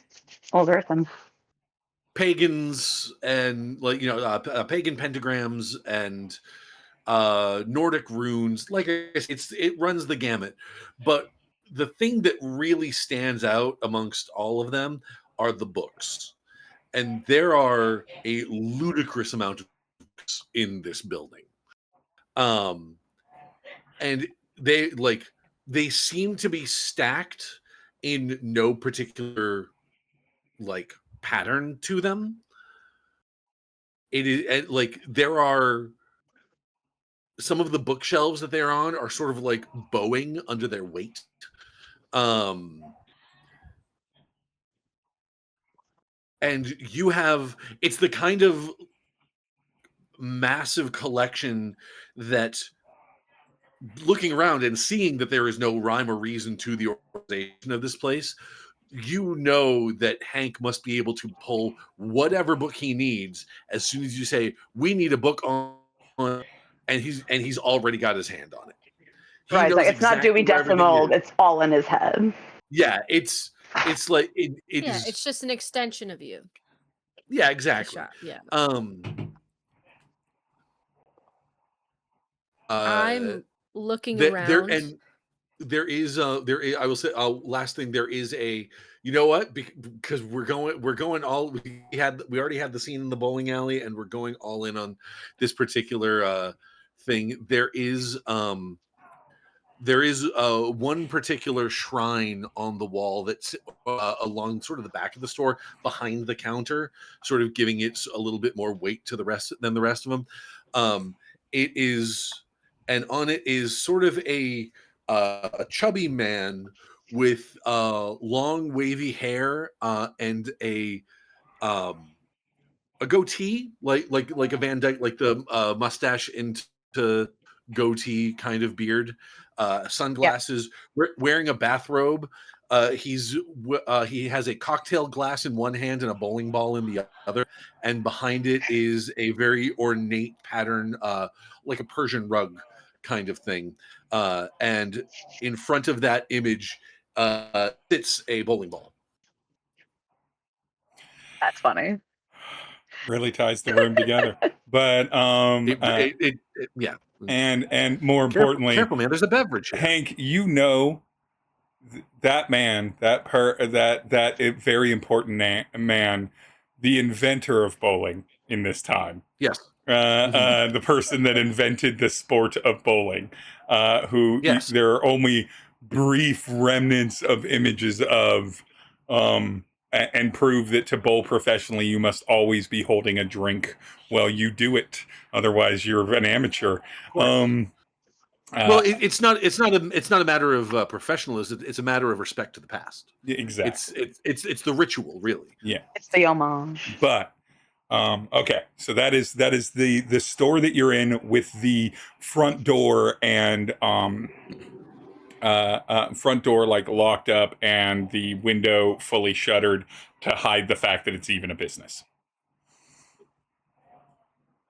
Older than pagans and pagan pentagrams and Nordic runes. Like it runs the gamut. But the thing that really stands out amongst all of them are the books. And there are a ludicrous amount of books in this building. and they seem to be stacked in no particular like pattern to them. It is like there are some of the bookshelves that they're on are sort of like bowing under their weight. And you have, it's the kind of massive collection that, looking around and seeing that there is no rhyme or reason to the organization of this place, you know that Hank must be able to pull whatever book he needs as soon as you say, we need a book on, and he's already got his hand on it. He Right, knows like it's not exactly Dewey where everything Decimal, is. it's all in his head. Yeah, it's like it Yeah, is. it's just an extension of you. Yeah, The exactly. shot. Yeah. I'm looking around. There is I will say last thing, there is a, you know what, because we're going all, we already had the scene in the bowling alley and we're going all in on this particular thing. There is one particular shrine on the wall that's along sort of the back of the store behind the counter, sort of giving it a little bit more weight to the rest than the rest of them. It is, and on it is sort of a chubby man with long wavy hair and a goatee, like a Van Dyke, like the mustache into goatee kind of beard, sunglasses, wearing a bathrobe. He has a cocktail glass in one hand and a bowling ball in the other, and behind it is a very ornate pattern, like a Persian rug kind of thing. And in front of that image sits a bowling ball. That's funny. Really ties the room together. But Yeah. and more importantly, careful, man. There's a beverage here. Hank, you know that man, that very important man, the inventor of bowling in this time. Yes. The person that invented the sport of bowling, who Yes. there are only brief remnants of images of, and prove that to bowl professionally, you must always be holding a drink while you do it. Otherwise, you're an amateur. Well, it's not a matter of professionalism. It's a matter of respect to the past. Exactly. It's the ritual, really. Yeah. It's the homage. But okay, so that is the store that you're in, with the front door and front door like locked up and the window fully shuttered to hide the fact that it's even a business.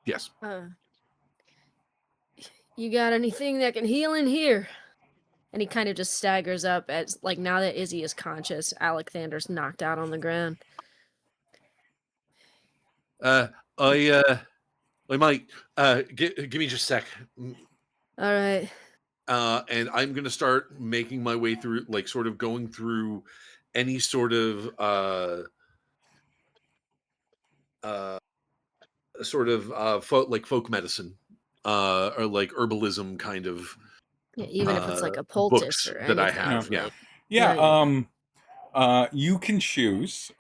Yes. You got anything that can heal in here? And he kind of just staggers up as, like, now that Izzy is conscious, Alexander's knocked out on the ground. I might give me just a sec. All right. And I'm gonna start making my way through, like, sort of going through any sort of folk medicine, or like herbalism kind of. Yeah, even if it's like a poultice or anything. That I have, like, you can choose.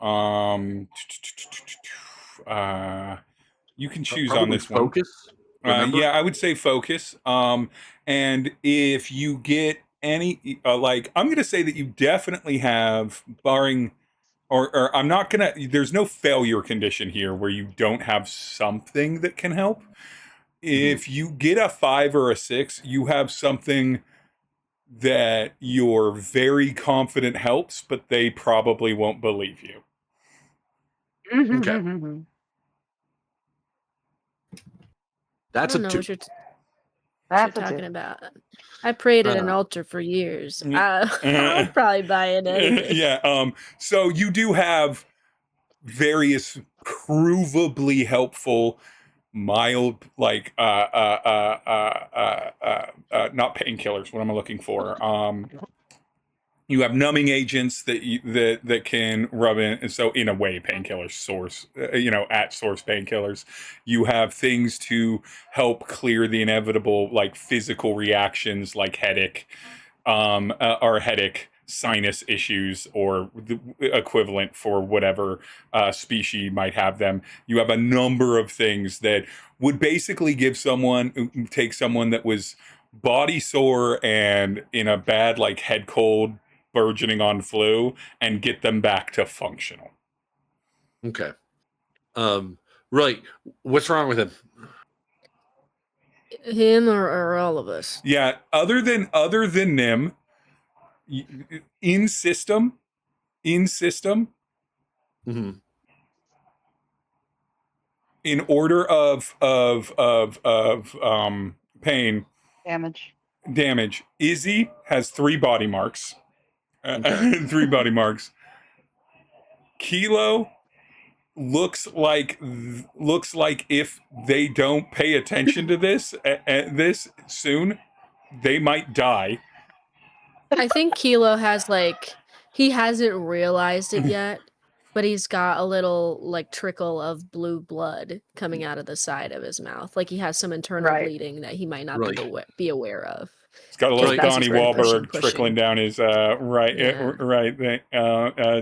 You can choose on this focus. one. Yeah, I would say focus. And if you get any, like, I'm going to say that you definitely have, barring, or I'm not going to, there's no failure condition here where you don't have something that can help. If you get a 5 or a 6, you have something that you're very confident helps, but they probably won't believe you. Okay. That's I don't know what you're talking about. I prayed at an altar for years. I'll probably buy it anything. Yeah. So you do have various provably helpful, mild, like not painkillers. What am I looking for? You have numbing agents that can rub in, and so in a way, painkillers source, at source painkillers. You have things to help clear the inevitable, like physical reactions, like headache, or headache, sinus issues, or the equivalent for whatever species might have them. You have a number of things that would basically take someone that was body sore and in a bad, like, head cold, burgeoning on flu, and get them back to functional. Okay. Right. What's wrong with him? Him or all of us? Yeah, other than Nim, in system, Mm-hmm. in order of pain Damage. Izzy has 3 body marks. Okay. 3 body marks. Kilo looks like if they don't pay attention to this soon, they might die. I think Kilo has he hasn't realized it yet, but he's got a little trickle of blue blood coming out of the side of his mouth. Like he has some internal bleeding that he might not be aware of. He's got a little Right. Donnie Wahlberg Pushing. trickling down his right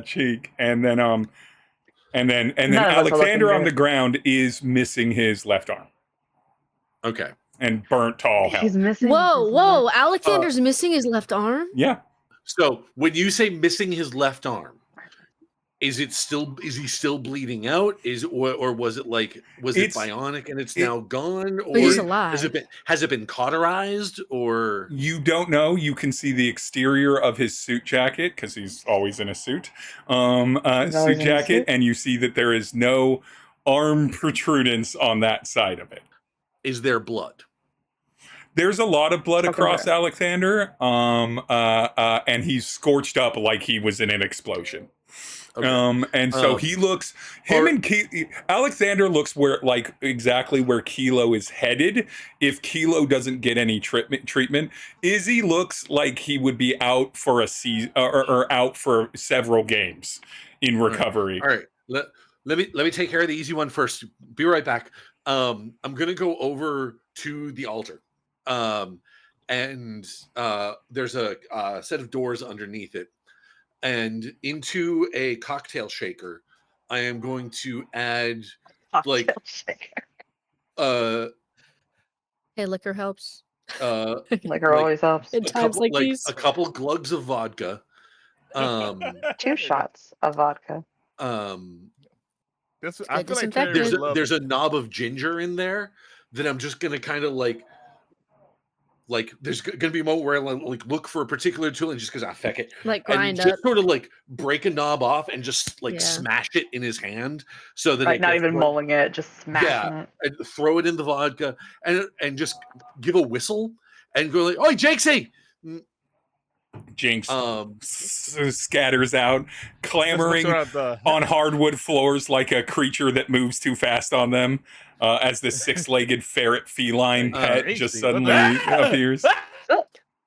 cheek, and then Alexander on the ground is missing his left arm Okay. and burnt to all hell. He's missing. Whoa! Alexander's missing his left arm. Yeah. So when you say missing his left arm, is he still bleeding out? Or was it bionic and it's now gone? Or But he's alive. Has it been cauterized? Or You don't know. You can see the exterior of his suit jacket because he's always in a suit. Suit jacket, and you see that there is no arm protrudence on that side of it. is there blood? There's a lot of blood Okay. across Alexander, and he's scorched up like he was in an explosion. Okay. And so he looks, Alexander looks exactly where Kilo is headed if Kilo doesn't get any treatment. Izzy looks like he would be out for a season or out for several games in recovery. All right. Let me take care of the easy one first. Be right back. I'm gonna go over to the altar. And there's a set of doors underneath it. And into a cocktail shaker, I am going to add Cocktail shaker. Hey, liquor helps. Liquor always helps. In times like these. a couple glugs of vodka. 2 shots of vodka. I Good feel like disinfectant. Terry would love There's a knob of ginger in there that I'm just gonna kind of like there's gonna be a moment where I look for a particular tool and just because I feck it, Like and grind just up. sort of break a knob off and just Yeah. smash it in his hand so that Right, it not gets, even mulling it, just smashing it. and throw it in the vodka and just give a whistle and go "Oi, Jakesy!" Jinx scatters out, clamoring Let's throw out on hardwood floors like a creature that moves too fast on them, as the 6-legged ferret feline pet just Hasty, suddenly what the- appears.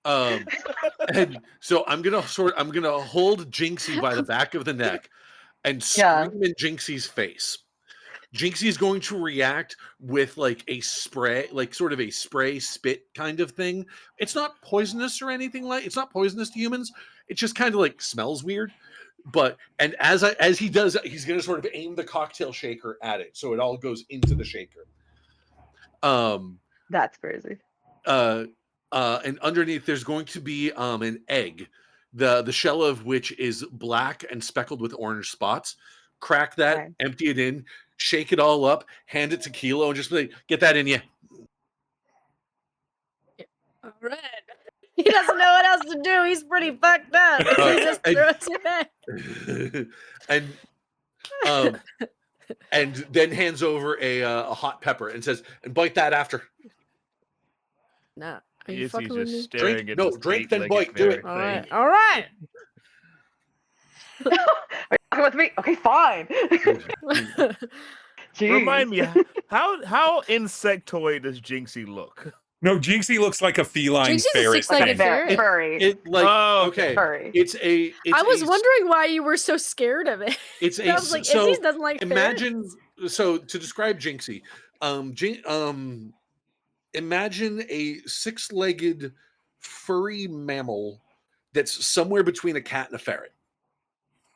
And so I'm gonna hold Jinxie by the back of the neck and Yeah. scream in Jinxie's face. Jinxie is going to react with a spray, sort of a spray spit kind of thing. It's not poisonous or anything it's not poisonous to humans. It just kind of smells weird. But as he does, he's going to sort of aim the cocktail shaker at it, so it all goes into the shaker. That's crazy. And underneath there's going to be an egg, the shell of which is black and speckled with orange spots. Crack that, Okay. empty it in, shake it all up, hand it to Kilo, and just be like, get that in you. All right. He doesn't know what else to do. He's pretty fucked up. He just throws it back. And then hands over a hot pepper and says, and bite that after. Nah. Are you Izzy's fucking with just me? staring Drink- at no, this drink then 8-legged bite, do it. ferret All thing. right. All right. Are you talking with me? Okay, fine. Jeez. Remind me, how insectoid does Jinxie look? No, Jinxie looks like a feline Jinxie's a ferret. six-legged thing. ferret. Furry. It like Oh, okay. Furry. It's a. It's I was a- wondering why you were so scared of it. It's I was like, so Izzy doesn't like imagine. ferrets. So to describe Jinxie, imagine a six-legged furry mammal that's somewhere between a cat and a ferret.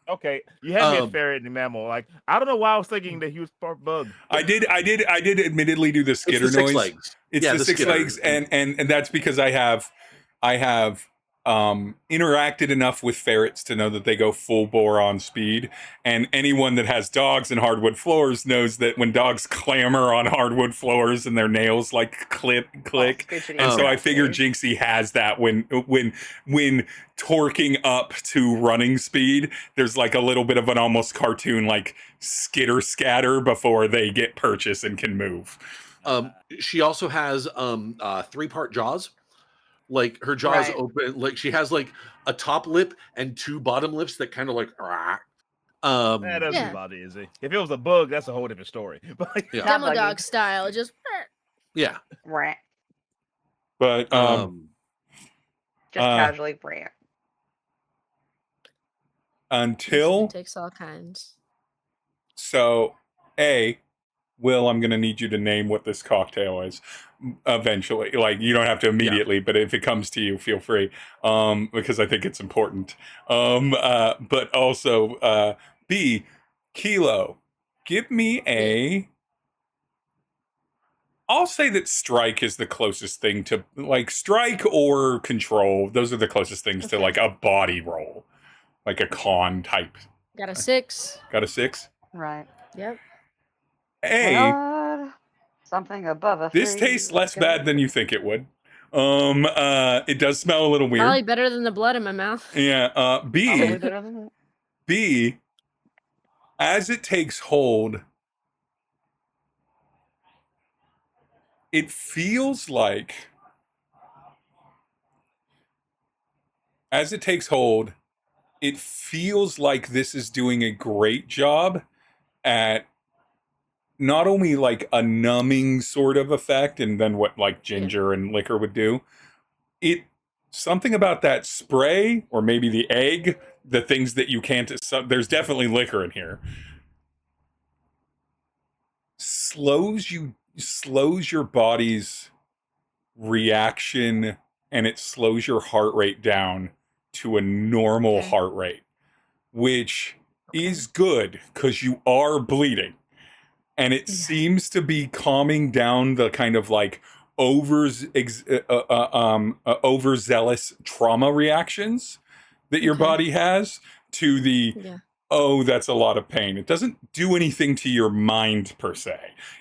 Okay, you had me a Um, ferret and a mammal. Like, I don't know why I was thinking that he was part bug. I did admittedly do the It's skitter the six noise. legs. It's Yeah, the the six skitter. legs, and that's because I have interacted enough with ferrets to know that they go full bore on speed. And anyone that has dogs in hardwood floors knows that when dogs clamor on hardwood floors and their nails like click. And so I figured Jinxie has that when torquing up to running speed, there's like a little bit of an almost cartoon like skitter scatter before they get purchase and can move. She also has 3-part jaws. Like her jaws Right. open, like she has like a top lip and 2 bottom lips that kind of like That doesn't Yeah. bother Izzy. If it was a bug, that's a whole different story. But like, yeah. Demo buggy. dog style, just Yeah. Rant. But Just Uh, casually rant. until takes all kinds. so Will, I'm going to need you to name what this cocktail is eventually. Like, you don't have to immediately, but if it comes to you, feel free, because I think it's important. But also, B, Kilo, give me I'll say that strike is the closest thing to, like, strike or control. Those are the closest things to, Okay. like, a body roll, like a con type. Got a 6. Got a 6? Right. Yep. Something above a This 3. tastes less Okay. bad than you think it would. It does smell a little weird. Probably better than the blood in my mouth. Yeah. Probably better than that. B, as it takes hold, it feels like, this is doing a great job at not only like a numbing sort of effect, and then what like ginger and liquor would do. Something about that spray, or maybe the egg, the things that you can't. There's definitely liquor in here. Slows your body's reaction, and it slows your heart rate down to a normal Okay. heart rate, which is good because you are bleeding. And it seems to be calming down the kind of like overzealous trauma reactions that your Okay. body has to the, Yeah. oh, that's a lot of pain. It doesn't do anything to your mind per se.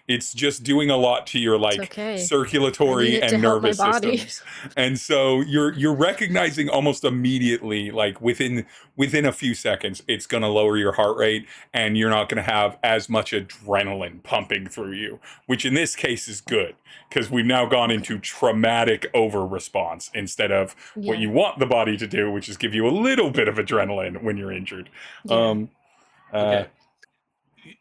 It's just doing a lot to your like okay. I need circulatory it to and help my nervous body. systems. And so you're recognizing almost immediately, like within a few seconds, it's going to lower your heart rate, and you're not going to have as much adrenaline pumping through you, which in this case is good because we've now gone into traumatic over response instead of what Yeah. you want the body to do, which is give you a little bit of adrenaline when you're injured. Yeah. Okay.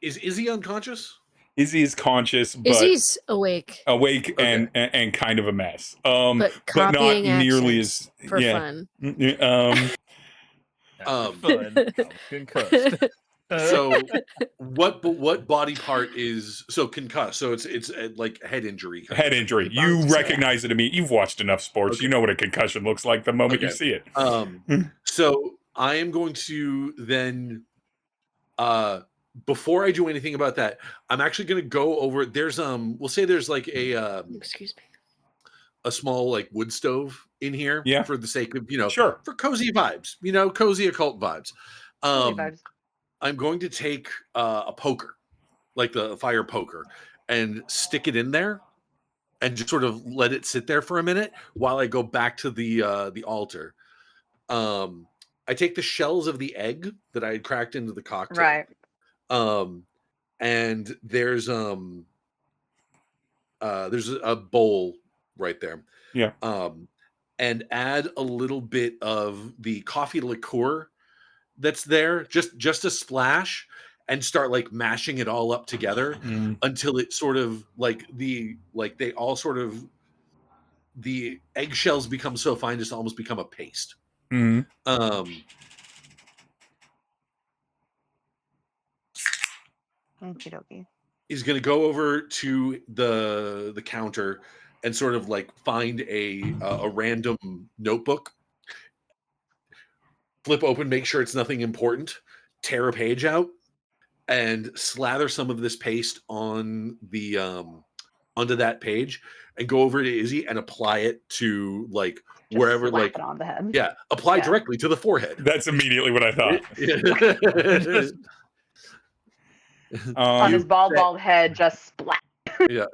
Is Izzy unconscious? Izzy is conscious, but Izzy's awake, awake Okay. and kind of a mess. but not copying nearly accents as for yeah. fun. fun. I'm concussed. So what body part is so concussed? So it's like head injury. kind Head of. injury. He You bumps, yeah. recognize it immediately. You've watched enough sports. Okay. You know what a concussion looks like the moment you Okay. see it. So I am going to then before I do anything about that, I'm actually going to go over. There's we'll say there's like Excuse me. a small like wood stove in here, Yeah. for the sake of Sure. for cozy vibes, cozy occult vibes. Cozy vibes. I'm going to take a poker, like the fire poker, and stick it in there, and just sort of let it sit there for a minute while I go back to the altar. I take the shells of the egg that I had cracked into the cocktail. Right. And there's a bowl right there. Yeah. And add a little bit of the coffee liqueur that's there, just a splash, and start like mashing it all up together until it sort of like they all sort of the eggshells become so fine as to almost become a paste. Hmm. Um, Okie dokie. He's going to go over to the counter and sort of like find a random notebook, flip open, make sure it's nothing important, tear a page out, and slather some of this paste on the onto that page, and go over to Izzy and apply it to like Just wherever, slap like it on the head. apply Yeah. directly to the forehead. That's immediately what I thought. On his Um, bald head, just splat. Yeah.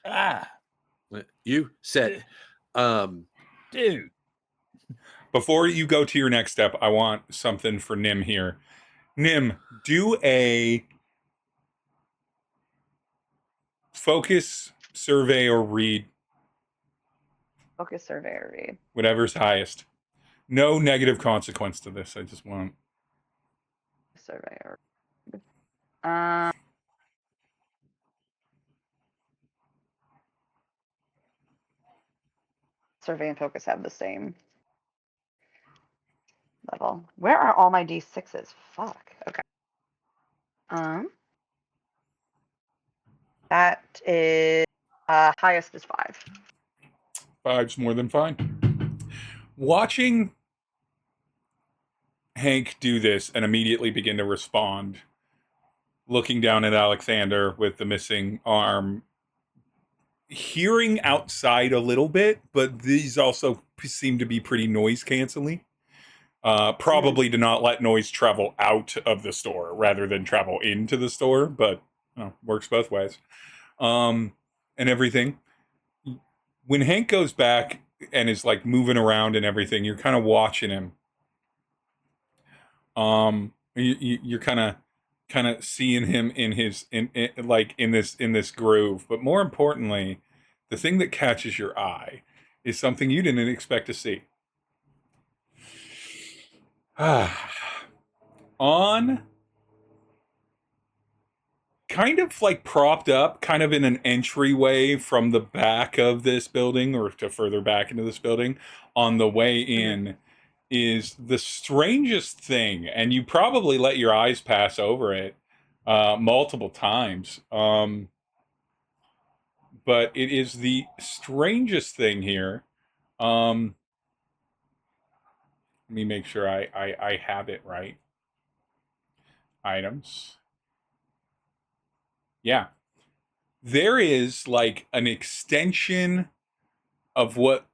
Ah, You said, dude. before you go to your next step, I want something for Nim here. Nim, do a focus, survey, or read, Focus, survey, or read. whatever's highest. No negative consequence to this. I just want. Survey or read. Survey and focus have the same level. Where are all my D6s? Fuck. Okay. That is highest is 5. 5's more than fine. Watching Hank do this and immediately begin to respond, looking down at Alexander with the missing arm, hearing outside a little bit, but these also seem to be pretty noise canceling. Probably to not let noise travel out of the store rather than travel into the store, but works both ways. And everything. When Hank goes back and is like moving around and everything, you're kind of watching him. You're kind of seeing him in his in this groove, but more importantly, the thing that catches your eye is something you didn't expect to see. On kind of like propped up, kind of in an entryway from the back of this building or to further back into this building on the way in is the strangest thing, and you probably let your eyes pass over it multiple times. But it is the strangest thing here. Let me make sure I have it right. Items. Yeah. There is like an extension of what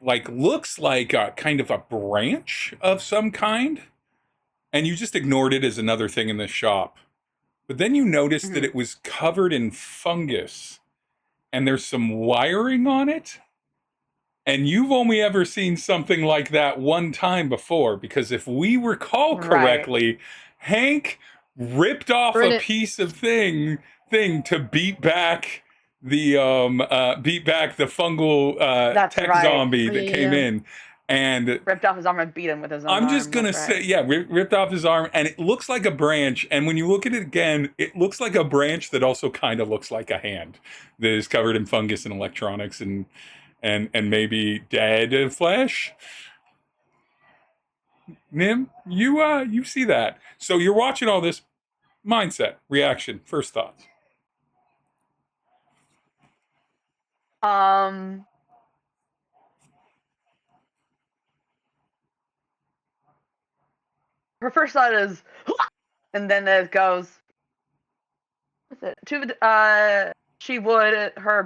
like looks like a kind of a branch of some kind, and you just ignored it as another thing in the shop. But then you noticed that it was covered in fungus, and there's some wiring on it. And you've only ever seen something like that one time before, because if we recall correctly, Hank ripped off a piece of thing to beat back the fungal tech zombie that came in, and ripped off his arm and beat him with his own arm. I'm just gonna say, ripped off his arm, and it looks like a branch. And when you look at it again, it looks like a branch that also kind of looks like a hand that is covered in fungus and electronics and maybe dead flesh. Nim, you see that. So you're watching all this. Mindset, reaction, first thoughts. Her first thought is, and then it goes, her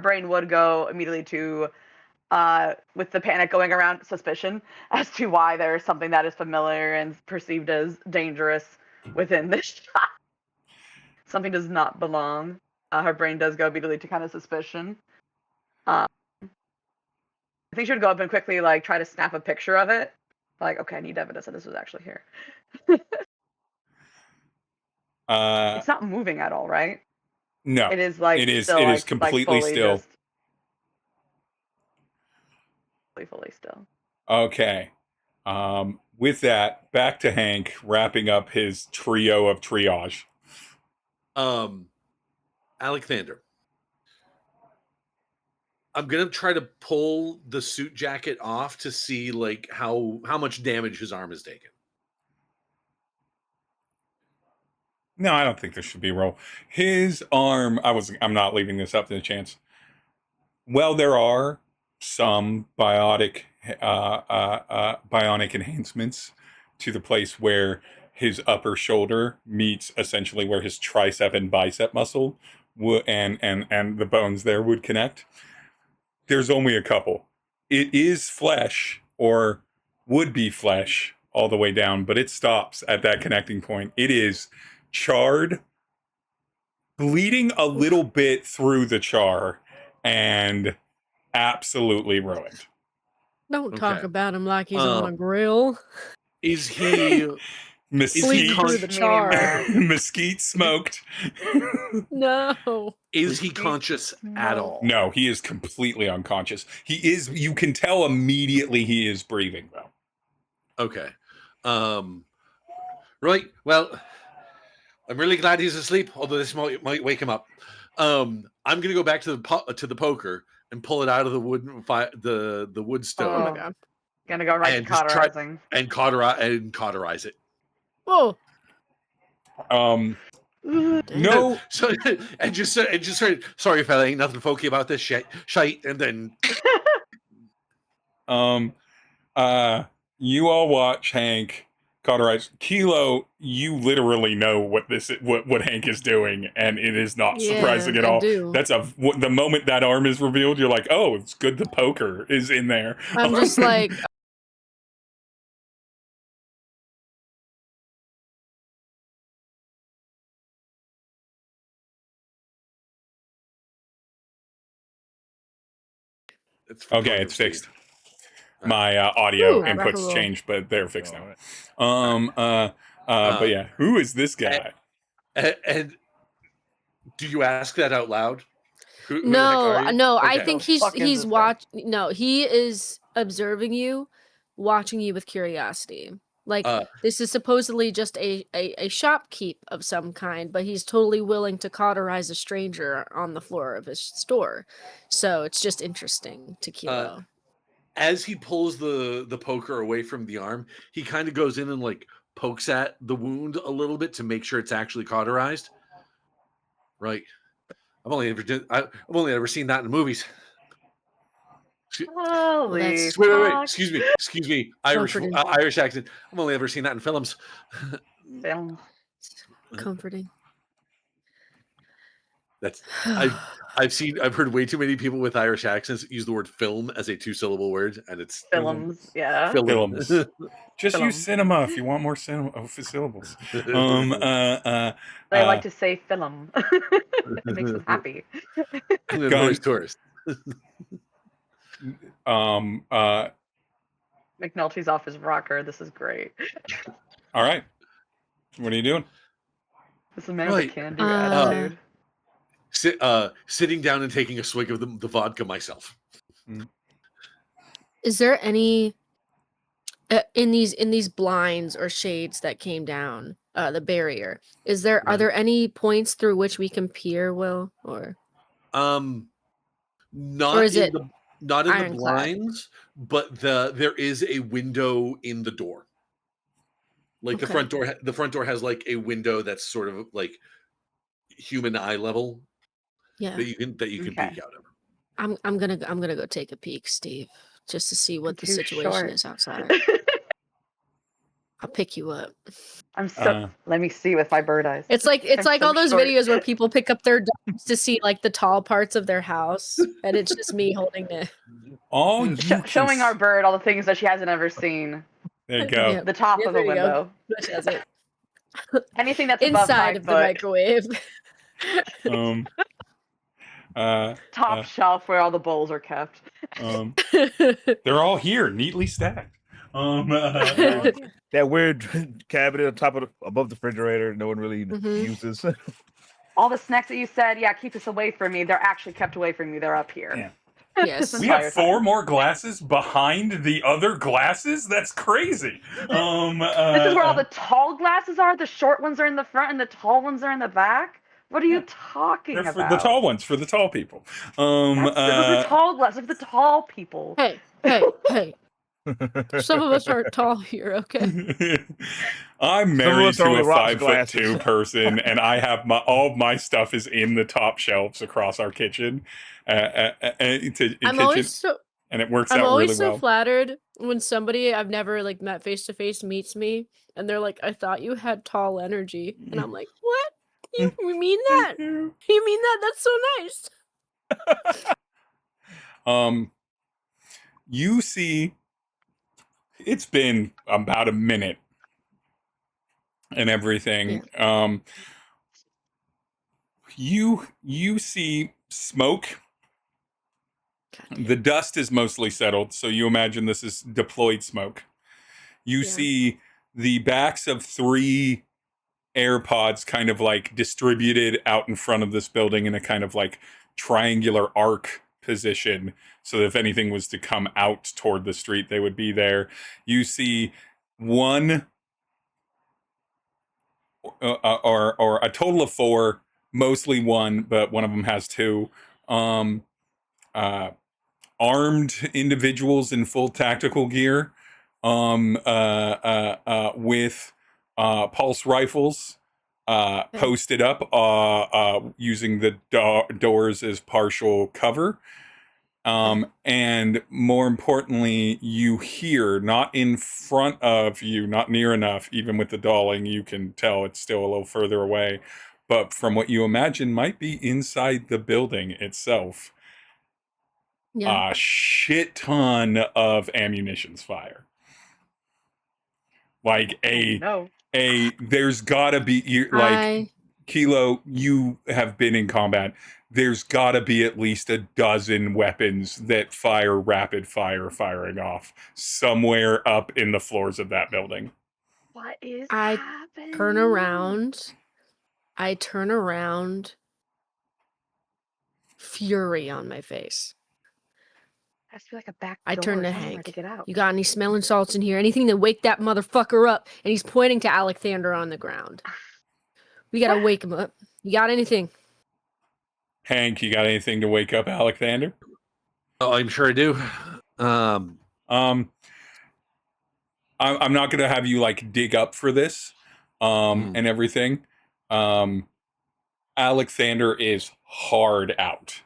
brain would go immediately to, with the panic going around, suspicion as to why there's something that is familiar and perceived as dangerous within this shop. Something does not belong. Her brain does go immediately to kind of suspicion. I think she would go up and quickly like try to snap a picture of it. Like, okay, I need evidence that this was actually here. It's not moving at all, right? No, it is like it is completely still. Fully still. Okay. With that, back to Hank wrapping up his trio of triage. Alexander, I'm gonna try to pull the suit jacket off to see like how much damage his arm has taken. No, I don't think there should be a roll. His arm, I'm not leaving this up to the chance. Well, there are some bionic enhancements to the place where his upper shoulder meets essentially where his tricep and bicep muscle and the bones there would connect. There's only a couple. It is flesh, or would be flesh all the way down, but it stops at that connecting point. It is charred, bleeding a little bit through the char, and absolutely ruined. Don't talk Okay. about him like he's on a grill. Is he Mesquite, through the char. mesquite smoked. No. is he conscious at all? No, he is completely unconscious. He is. You can tell immediately he is breathing though. Okay. Right. Well, I'm really glad he's asleep, although this might wake him up. I'm gonna go back to the poker and pull it out of the wood the wood Oh stove my god. Gonna go right And to just try- cauterizing. and cauterize it. Whoa. No, So and just sorry if I ain't nothing folky about this shite, and then you all watch Hank cauterize. Kilo, you literally know what Hank is doing, and it is not surprising at I all. do. That's the moment that arm is revealed, you're like, oh, it's good the poker is in there. I'm just like, it's okay, it's fixed. My audio Ooh, rock and inputs roll. changed, but they're fixed All now. right. But yeah, who is this guy? And do you ask that out loud? Who the heck no, are you? no. I Okay. think Fuck is this guy? No, he is observing you, watching you with curiosity. Like this is supposedly just a shopkeep of some kind, but he's totally willing to cauterize a stranger on the floor of his store. So it's just interesting to Kilo. As he pulls the poker away from the arm, he kind of goes in and like pokes at the wound a little bit to make sure it's actually cauterized. Right. I've only ever seen that in movies. Holy that's- Wait. fuck. Excuse me. Irish accent. I've only ever seen that in films. Film. Comforting. That's I've heard way too many people with Irish accents use the word film as a 2-syllable word, and it's Films. Yeah. Films. Just Film. use cinema if you want more syllables. They like to say film. It makes them happy. And then Gun. noise tourist. McNulty's off his rocker. This is great. All right. What are you doing? This is a man with Right. a can-do attitude. Sitting down and taking a swig of the vodka myself. Is there any in these blinds or shades that came down the barrier? Are there any points through which we can peer, Will, or Not Or is in it the not in the ironclad? blinds, but there is a window in the door. Like the Okay. front door has like a window that's sort of like human eye level Yeah, that you can Okay. peek out of. I'm gonna go take a peek, Steve, just to see what the too situation short. is outside. I'll pick you up. I'm so. Let me see with my bird eyes. It's like I'm so all those short. videos where people pick up their dogs to see like the tall parts of their house, and it's just me holding it. All you can Showing our bird all the things that she hasn't ever seen. There you go. Yeah. The top Yeah, of the there you go. window. Which has it Anything that's above inside 5 of the foot. microwave. Top shelf where all the bowls are kept. They're all here, neatly stacked. That weird cabinet on top of above the refrigerator, no one really Mhm. uses. All the snacks that you said, yeah, keep this away from me. They're actually kept away from me. They're up here. Yeah. Yes. This We entire have 4 time. more glasses behind the other glasses? That's crazy. This is where all the tall glasses are. The short ones are in the front, and the tall ones are in the back. What are you talking They're for about? the tall ones, for the tall people. Those are tall less of the tall people. Hey. Some of us aren't tall here, okay? I'm married us are to only a rocks 5'2" glasses. person, and I have all of my stuff is in the top shelves across our kitchen. I'm always so and it works I'm out always really so well. flattered when somebody I've never like met face to face meets me and they're like, I thought you had tall energy. And I'm like, what? You mean that? You mean that? That's so nice. You see, it's been about a minute and everything. You see smoke. The dust is mostly settled, so you imagine this is deployed smoke. You see the backs of 3 AirPods kind of like distributed out in front of this building in a kind of like triangular arc position, so that if anything was to come out toward the street, they would be there. You see one or a total of 4, mostly 1, but one of them has 2. Armed individuals in full tactical gear, with pulse rifles, posted up, using the doors as partial cover. And more importantly, you hear, not in front of you, not near enough, even with the dulling, you can tell it's still a little further away, but from what you imagine might be inside the building itself. A shit ton of ammunitions fire. Like there's gotta be, like, Kilo, you have been in combat. There's gotta be at least a dozen weapons that fire rapid fire firing off somewhere up in the floors of that building. What is I happening? turn around, fury on my face. Has to be like a back door. I turn to somewhere Hank. to get out. You got any smelling salts in here? Anything to wake that motherfucker up? And he's pointing to Alexander on the ground. We gotta wake him up. You got anything? Hank, you got anything to wake up Alexander? Oh, I'm sure I do. I'm not gonna have you like dig up for this, and everything. Alexander is hard out.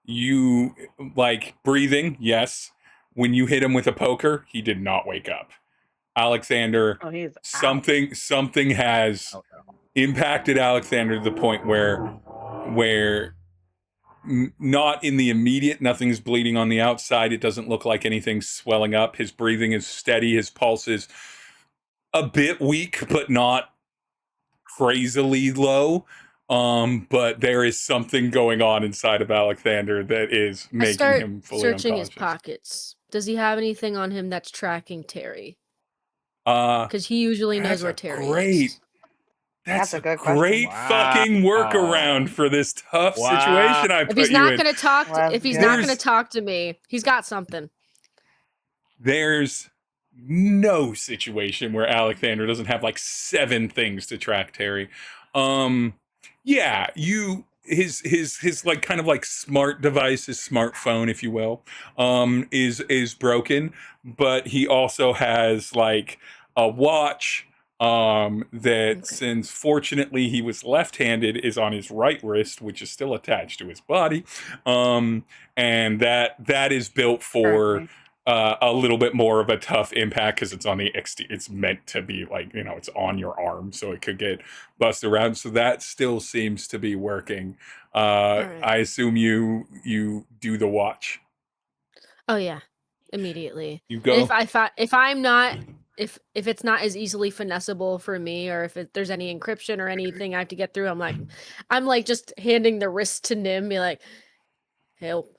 You like breathing, yes. When you hit him with a poker, he did not wake up. Alexander, something has impacted Alexander to the point where not in the immediate, nothing's bleeding on the outside. It doesn't look like anything's swelling up. His breathing is steady. His pulse is a bit weak, but not crazily low. But there is something going on inside of Alexander that is making him fully searching unconscious. his pockets. Does he have anything on him that's tracking Tery? Because he usually knows where Tery is. That's a good great fucking workaround for this tough situation I put you in. If he's not gonna talk to me, he's got something. There's no situation where Alexander doesn't have like 7 things to track Tery. His like kind of like smart device, his smartphone, if you will, is broken, but he also has like a watch that, since fortunately he was left-handed, is on his right wrist, which is still attached to his body, and that is built for a little bit more of a tough impact because it's on the it's meant to be like, it's on your arm, so it could get busted around. So that still seems to be working. Right. I assume you do the watch. Oh yeah, immediately. You go. And if I'm not. If it's not as easily finessable for me, or if there's any encryption or anything I have to get through, I'm like just handing the wrist to Nim, be like, help.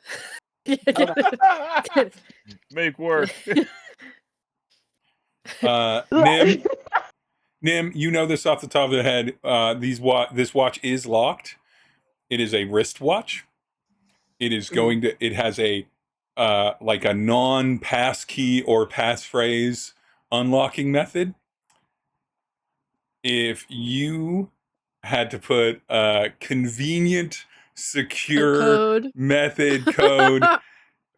Make work. Nim, you know this off the top of the head. This watch is locked. It is a wristwatch. It is going to. It has a like a non-pass key or passphrase unlocking method. If you had to put convenient, secure code. method code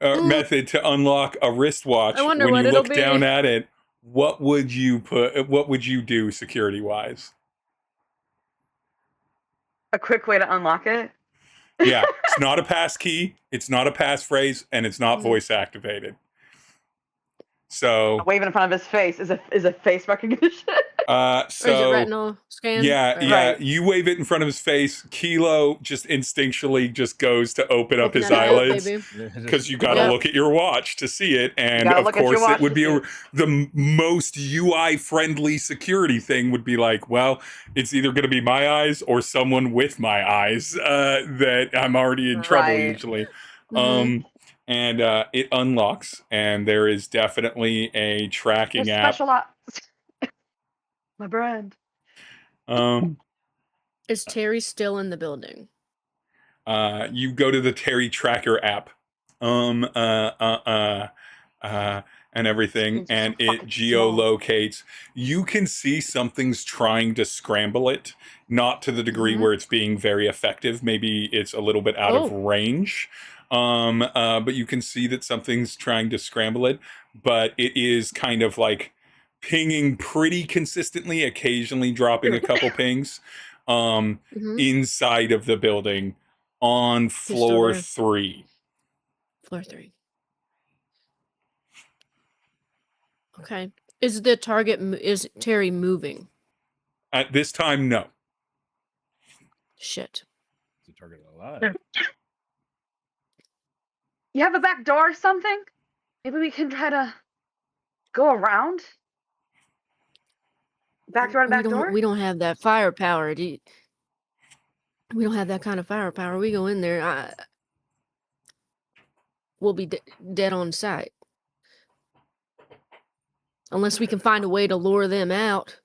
Ooh. method to unlock a wristwatch. I wonder when what you it'll look down be. at it, what would you put? What would you do security wise? A quick way to unlock it. Yeah, it's not a pass key, it's not a passphrase, and it's not voice activated. So Waving in front of his face is a face recognition. Or is it retinal scan? Yeah, Or- yeah. Right. You wave it in front of his face. Kilo just instinctually just goes to open up Open his that up, eyelids baby. because you got to Yep. look at your watch to see it, and gotta of look at your course it watch would to be see it. the most UI friendly security thing would be like, well, it's either going to be my eyes or someone with my eyes that I'm already in trouble Right. usually. Mhm. And it unlocks, and there is definitely a tracking There's app. special ops. My brand. Is Tery still in the building? You go to the Tery tracker app, and everything, It's and so it fucking geolocates. You can see something's trying to scramble it, not to the degree Mhm. where it's being very effective. Maybe it's a little bit out of range. But you can see that something's trying to scramble it, but it is kind of like pinging pretty consistently, occasionally dropping a couple pings. Mhm. Inside of the building on still floor there. 3. Floor 3. Okay. Is the target is Tery moving? At this time, no. Shit. The target alive. You have a back door or something? Maybe we can try to go around. Back door to back door? We don't have that firepower. We don't have that kind of firepower. We go in there, we'll be dead on sight. Unless we can find a way to lure them out,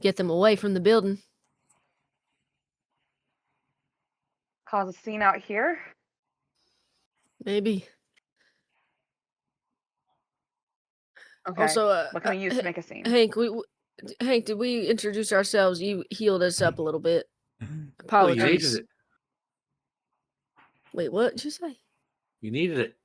get them away from the building. Cause a scene out here? Maybe. Okay. Also, what can we use to make a scene? Hank, Hank, did we introduce ourselves? You healed us up a little bit. Well, you needed Apologies. it. Wait, what did you say? You needed it.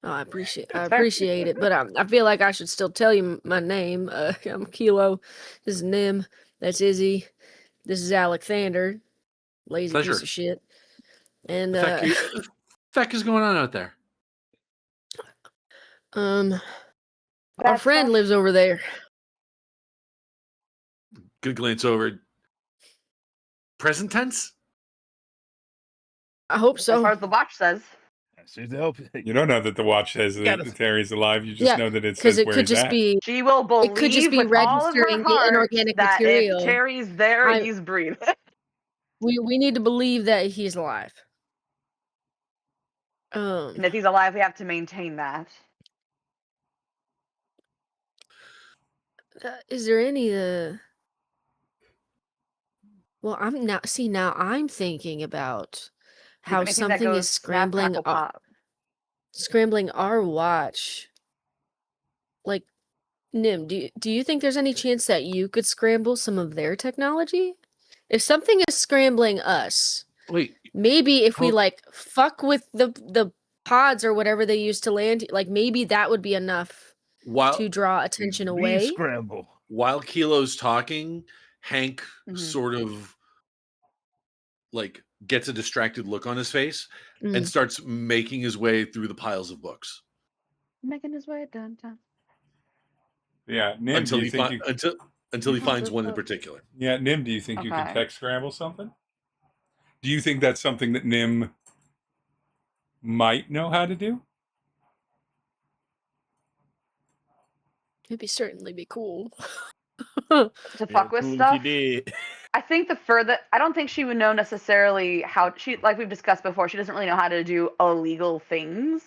Oh, I appreciate That's fair. it, but I feel like I should still tell you my name. I'm Kilo. This is Nim. That's Izzy. This is Alexander. Lazy Pleasure. piece of shit. And The feck is going on out there? our Bad friend stuff? lives over there. Good glance over. Present tense? I hope As so. far as the watch says. Seems to help. You don't know that the watch says that Gotta- Tery's alive. You just Yeah, know that it because says it where could he's just at. be. She will believe It could just be with all of her registering the heart inorganic that material. if Terry's there, I- he's breathing. We need to believe that he's alive. And if he's alive, we have to maintain that. Is there any well, now I'm thinking about how Anything that something goes is snap, crackle, pop. scrambling our watch. Like, Nim, do you think there's any chance that you could scramble some of their technology? If something is scrambling us, Wait, maybe if we Hold- like fuck with the pods or whatever they use to land, like maybe that would be enough while to draw attention away. Scramble. while Kilo's talking, Hank Mhm. sort of like gets a distracted look on his face Mm. and starts making his way through the piles of books Making his way downtown. Yeah, Nim, until do he you think until he finds one in particular. Nim, do you think you can Okay. tech scramble something? Do you think that's something that Nim might know how to do? It'd certainly be cool. To fuck with cool stuff. If you did. I think I don't think she would know necessarily how like we've discussed before, she doesn't really know how to do illegal things.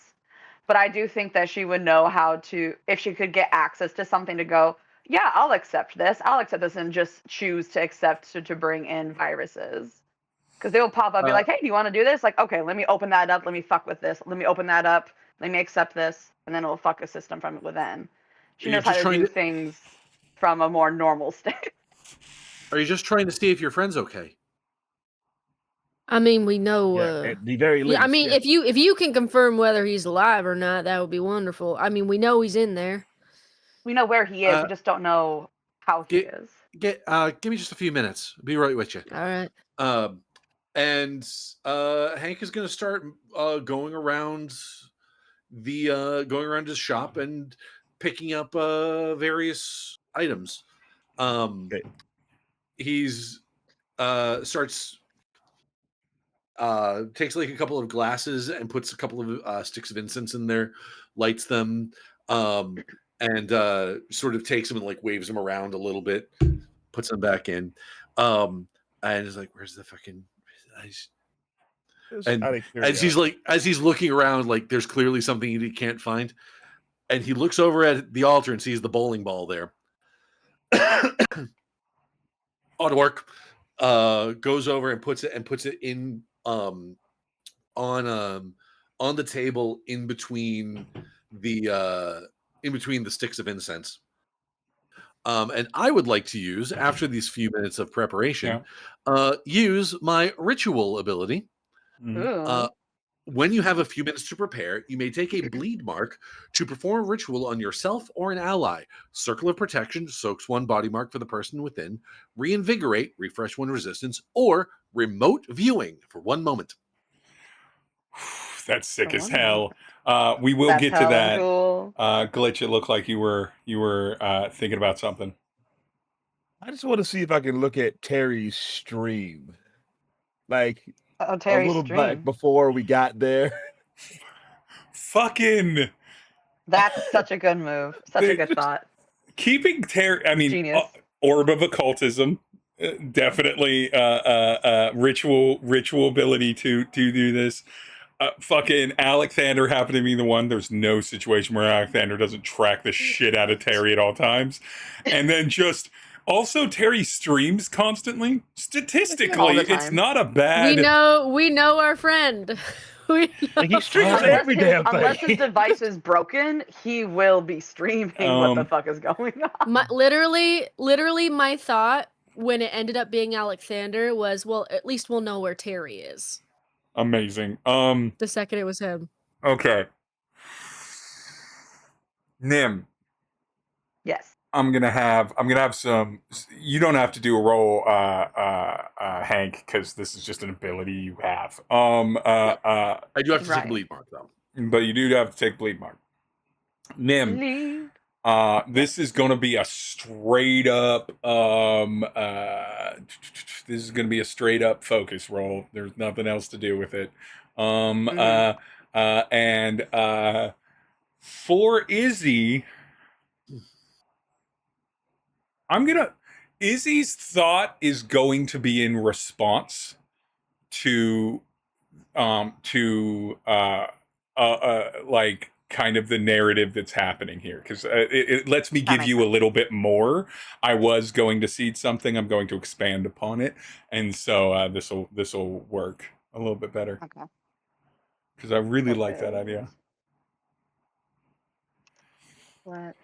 But I do think that she would know how to, if she could get access to something to go, yeah, I'll accept this, and just choose to accept to bring in viruses. Because they will pop up, be like, hey, do you want to do this? Like, okay, let me open that up, let me fuck with this, let me open that up, let me accept this, and then it'll fuck a system from within. She You're knows how just to trying do to- things from a more normal state. Are you just trying to see if your friend's okay? I mean, we know. Yeah, at the very least. Yeah, I mean, yeah. if you can confirm whether he's alive or not, that would be wonderful. I mean, we know he's in there. We know where he is. Uh, We just don't know how he get- is. Give me just a few minutes. I'll be right with you. All right. And Hank is going to start going around his shop and picking up various items. Okay. He's starts takes like a couple of glasses and puts a couple of sticks of incense in there, lights them, and sort of takes them and like waves them around a little bit, puts them back in, and is like, "Where's the fucking?" And as he's looking around, like there's clearly something he can't find, and he looks over at the altar and sees the bowling ball there. Odd work. Goes over and puts it in on the table in between the sticks of incense. And I would like to use, after these few minutes of preparation, use my ritual ability. Ooh. When you have a few minutes to prepare, you may take a bleed mark to perform a ritual on yourself or an ally. Circle of Protection soaks one body mark for the person within. Reinvigorate, refresh one resistance, or remote viewing for 1 moment. That's sick For as 1 hell. moment. We will That's get to hella that. Cool. Glitch, it looked like you were thinking about something. I just want to see if I can look at Terry's stream, like Oh, a Tery's little stream. back before we got there. Fucking That's such a good move. Such a good thought. keeping Tery. I mean, Genius. orb of occultism, definitely ritual ability to do this. Fucking Alexander happened to be the one. There's no situation where Alexander doesn't track the shit out of Tery at all times. And then just also Tery streams constantly. Statistically, the it's time. not a bad. We know our friend. We Like, know. he streams every damn Unless his thing. device is broken, he will be streaming what the fuck is going on. Literally, my thought when it ended up being Alexander was, well, at least we'll know where Tery is. Amazing. The second it was him. Okay. Nim, Yes. I'm gonna have some. You don't have to do a roll, Hank, because this is just an ability you have. I do have to take Right. a bleed mark though. But you do have to take bleed mark. Nim, Lead. this is gonna be a straight up. This is gonna be a straight up focus roll. There's nothing else to do with it. And for Izzy. Izzy's thought is going to be in response to like kind of the narrative that's happening here, because it lets me give you a little bit more. I was going to seed something. I'm going to expand upon it, and so this will work a little bit better. Okay. Because I really like that idea. Let's.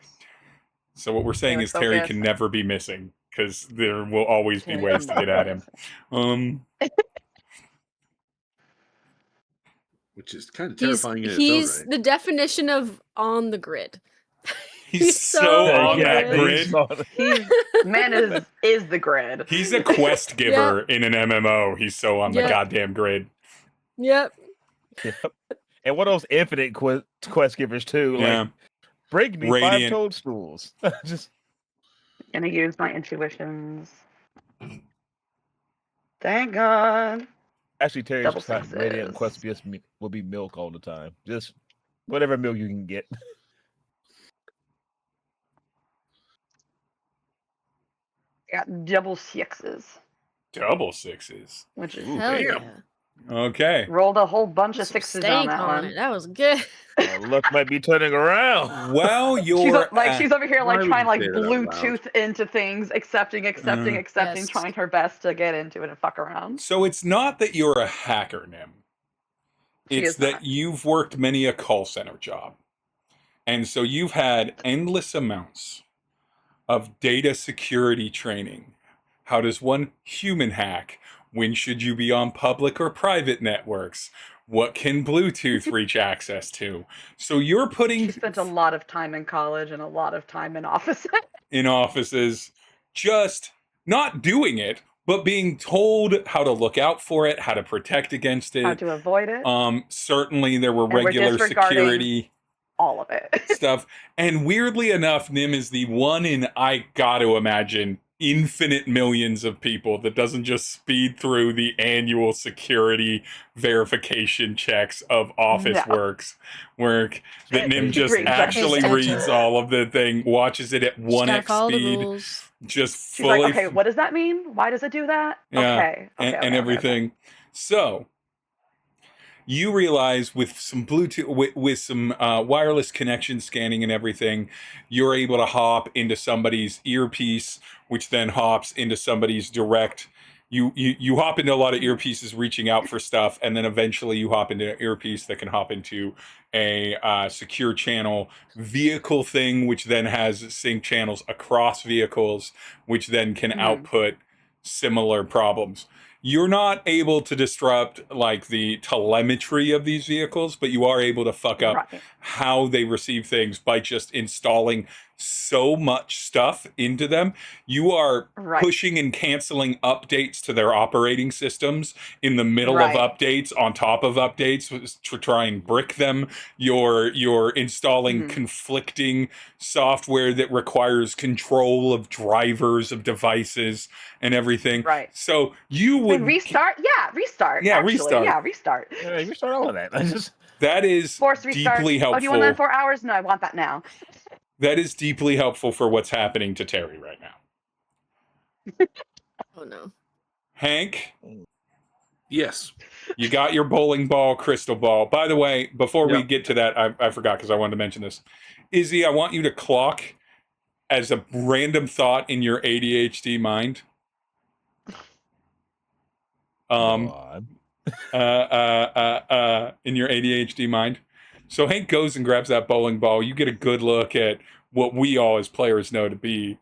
So what we're saying is Tery can never be missing, because there will always be ways to get at him. Which is kind of terrifying in its He's own right. the definition of on the grid. He's so on that grid. Man is the grid. He's a quest giver in an MMO. He's so on the goddamn grid. Yep. And one of those infinite quest givers too. Yeah. Like, break me Radiant. 5 toadstools. Just Gonna use my intuitions. Thank God. actually, Terry's Double radiant sixes. quest will be milk all the time. Just whatever milk you can get. Got double sixes. Double sixes. Which is Hell yeah. Okay. rolled a whole bunch of Some sixes stank on that on one. it. That was good. Luck might be turning around. Well, She's, you're she's over here why like would trying you like say that out loud? Bluetooth into things, accepting, Yes. trying her best to get into it and fuck around. so it's not that you're a hacker, Nim. She It's is that not. you've worked many a call center job. And so you've had endless amounts of data security training How does one human hack? When should you be on public or private networks? What can Bluetooth reach access to? So you're putting She spent a lot of time in college and a lot of time in offices. in offices just not doing it, but being told how to look out for it, how to protect against How it. to avoid it. Certainly there were we're regular disregarding security all of it. stuff. And weirdly enough, Nim is the one in, I got to imagine, infinite millions of people that doesn't just speed through the annual security verification checks of office work that Nim just Reads that. actually Gotcha. reads all of the thing, watches it at Just gotta 1x follow the speed, rules. just She's fully like, okay, what does that mean? Why does it do that? Yeah, Okay. and everything. So you realize with some Bluetooth, with some wireless connection scanning and everything, you're able to hop into somebody's earpiece, which then hops into somebody's direct. You hop into a lot of earpieces reaching out for stuff, and then eventually you hop into an earpiece that can hop into a secure channel vehicle thing, which then has sync channels across vehicles, which then can output similar problems. You're not able to disrupt like the telemetry of these vehicles, but you are able to fuck up how they receive things by just installing so much stuff into them. You are pushing and canceling updates to their operating systems in the middle of updates, on top of updates, to try and brick them. You're installing conflicting software that requires control of drivers of devices and everything. So you would restart. Restart. Yeah, actually. restart. Restart. Yeah, restart all of that. That is Force restart. deeply helpful. Oh, do you want that in 4 hours? No, I want that now. That is deeply helpful for what's happening to Tery right now. Oh no. Hank? Yes. You got your bowling ball, crystal ball. By the way, before we get to that, I forgot because I wanted to mention this. Izzy, I want you to clock as a random thought in your ADHD mind. In your ADHD mind. So Hank goes and grabs that bowling ball. You get a good look at what we all as players know to be,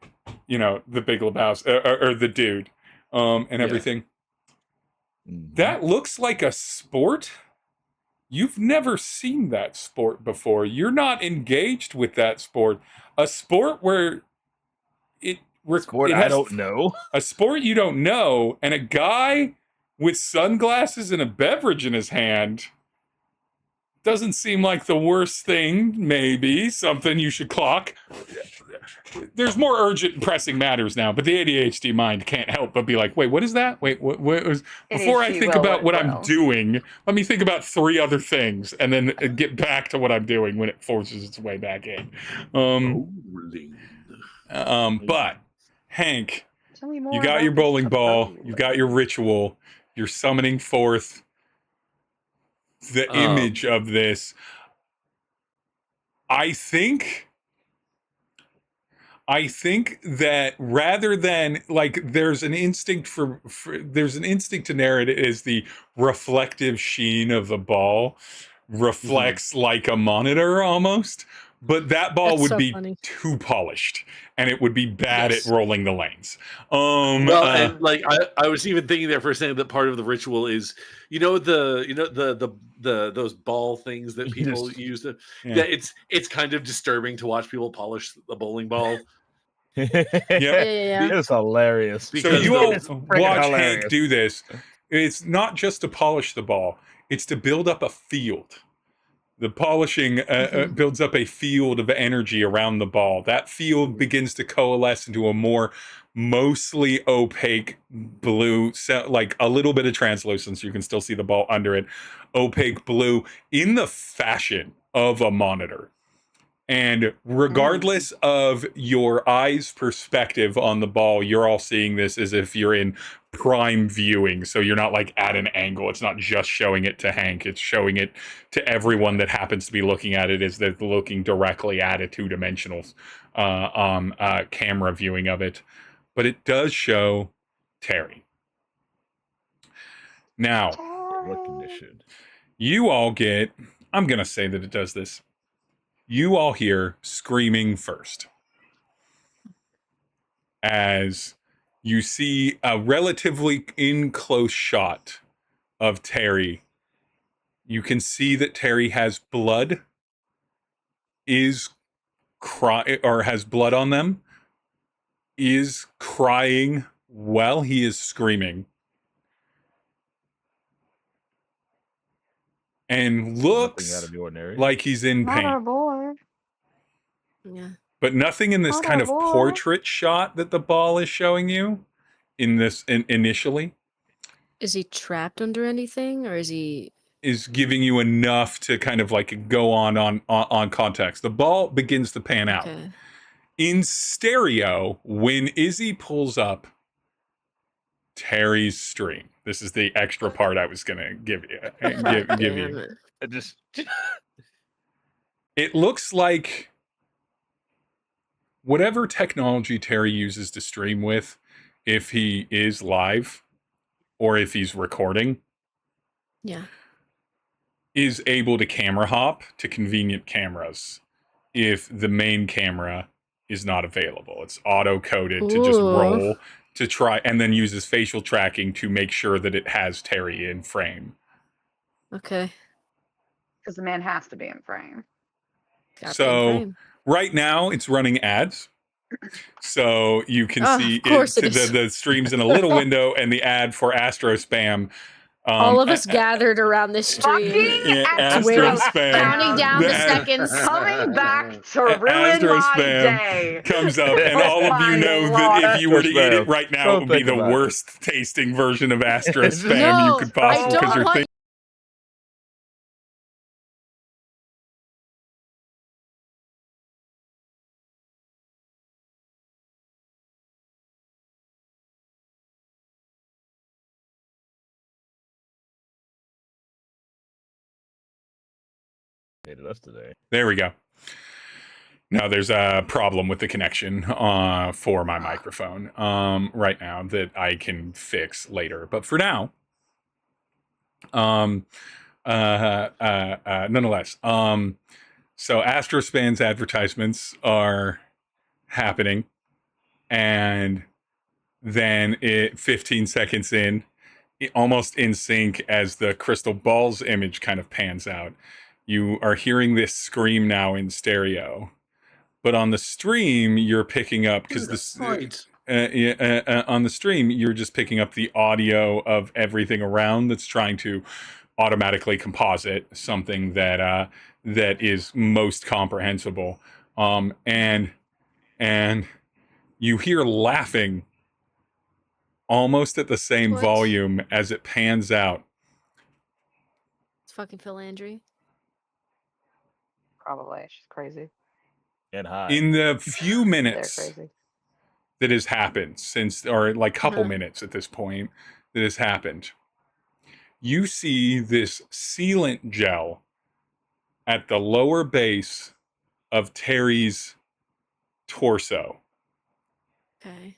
the Big Lebowski or the dude, and everything. That looks like a sport. You've never seen that sport before. You're not engaged with that sport. A sport where I don't know. A sport you don't know, and a guy with sunglasses and a beverage in his hand doesn't seem like the worst thing. Maybe something you should clock. There's more urgent and pressing matters now, but the ADHD mind can't help but be like, wait, what is that? Wait, what was... Before I think about what I'm doing, let me think about 3 other things and then get back to what I'm doing when it forces its way back in. But Hank, you got your bowling ball, you got your ritual, you're summoning forth the image of this. I think that rather than like there's an instinct to narrate it as the reflective sheen of the ball reflects like a monitor almost, but that ball would be too polished and it would be bad at rolling the lanes. And like I was even thinking there for a second that part of the ritual is those ball things that people use that it's kind of disturbing to watch people polish the bowling ball. It's hilarious. So you all watch Hank do this. It's not just to polish the ball, it's to build up a field. The polishing builds up a field of energy around the ball. That field begins to coalesce into a more mostly opaque blue, like a little bit of translucence. You can still see the ball under it. Opaque blue in the fashion of a monitor. And regardless of your eyes' perspective on the ball, you're all seeing this as if you're in prime viewing. So you're not like at an angle. It's not just showing it to Hank. It's showing it to everyone that happens to be looking at it as they're looking directly at a 2-dimensional camera viewing of it. But it does show Tery. Now, you all get, I'm going to say that it does this. You all hear screaming first as you see a relatively in close shot of Tery. You can see that Tery has blood, is cry or has blood on them, is crying while he is screaming, and Nothing out looks of the ordinary. like he's in Not our pain. boy. Yeah. But nothing in this Not kind our of boy. portrait shot that the ball is showing you in this initially Is he trapped under anything, or is he? is giving you enough to kind of like go on context. The ball begins to pan out. Okay. In stereo, when Izzy pulls up Terry's stream, this is the extra part I was gonna give you. Give Damn you. it. I just It looks like whatever technology Tery uses to stream with, if he is live or if he's recording, Yeah. is able to camera hop to convenient cameras if the main camera is not available. It's auto coded to just Ooh. roll to try, and then uses facial tracking to make sure that it has Tery in frame. Okay. Because the man has to be in frame. Got the So frame. right now it's running ads. So you can Oh, see of course it is. the streams in a little window and the ad for Astro Spam. All of us gathered around this stream. Fucking Astro waiting, Spam. counting down the seconds. Coming back to ruin Astro my Spam day. comes up, and all of you my know Lord. that if you were to eat it Spam. right now, Don't it would be think the about it. worst tasting version of Astro Spam No, you could possibly, I because don't you're want thinking. hated us today. There we go. No, there's a problem with the connection for my microphone right now that I can fix later. But for now, nonetheless, so Astrospan's advertisements are happening, and then 15 seconds in, almost in sync as the crystal balls image kind of pans out, you are hearing this scream now in stereo. But on the stream, you're picking up, because this on the stream, you're just picking up the audio of everything around that's trying to automatically composite something that that is most comprehensible. And you hear laughing almost at the same What? volume as it pans out. It's fucking Phil Landry. Probably. She's crazy. And high. In the few They're minutes crazy. that has happened since, or like couple Uh-huh. minutes at this point that has happened, you see this sealant gel at the lower base of Terry's torso. Okay.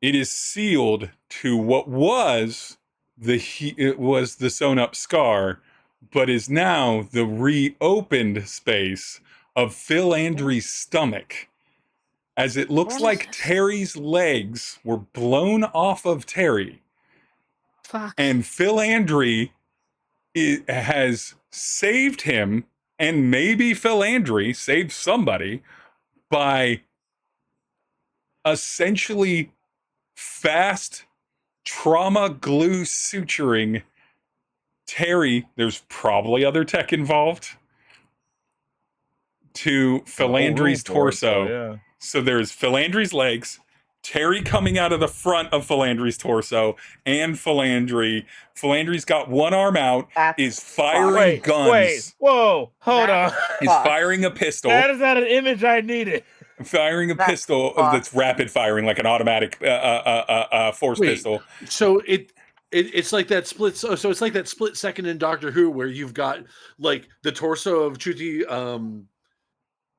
It is sealed to what was it was the sewn up scar, but is now the reopened space of Phil Landry's stomach, as it looks What? like Terry's legs were blown off of Tery, Fuck. and Phil Landry has saved him, and maybe Phil Landry saved somebody by essentially fast trauma glue suturing Tery. There's probably other tech involved, to Phil Landry's torso. Yeah. So there's Phil Landry's legs, Tery coming out of the front of Phil Landry's torso, and Phil Landry. Phil Landry's got one arm out, That's is firing Wait, guns. wait, whoa, hold on. That's Is fucked. firing a pistol. That is not an image I needed. Firing a That's pistol fucked. that's rapid firing, like an automatic force Wait. pistol. So it's like that split. So it's like that split second in Doctor Who where you've got like the torso of Chuti,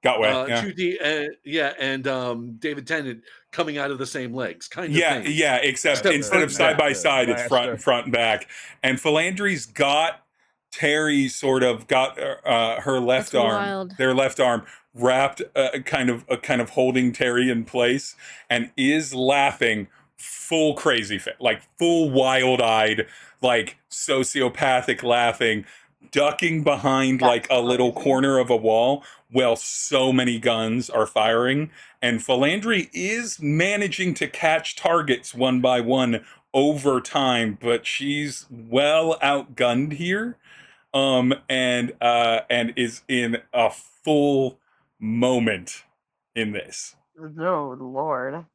Got wet. Yeah. Chuti, and David Tennant coming out of the same legs, kind of Yeah, thing. yeah. Except Except instead of front side and by back. side, it's front and back. And Philandry's got Tery sort of got her left That's arm, wild. their left arm wrapped, kind of holding Tery in place, and is laughing full crazy fit, like full wild-eyed, like sociopathic laughing, ducking behind like That's a little crazy. corner of a wall while so many guns are firing. And Philandri is managing to catch targets one by one over time, but she's well outgunned here. And is in a full moment in this. No, Lord.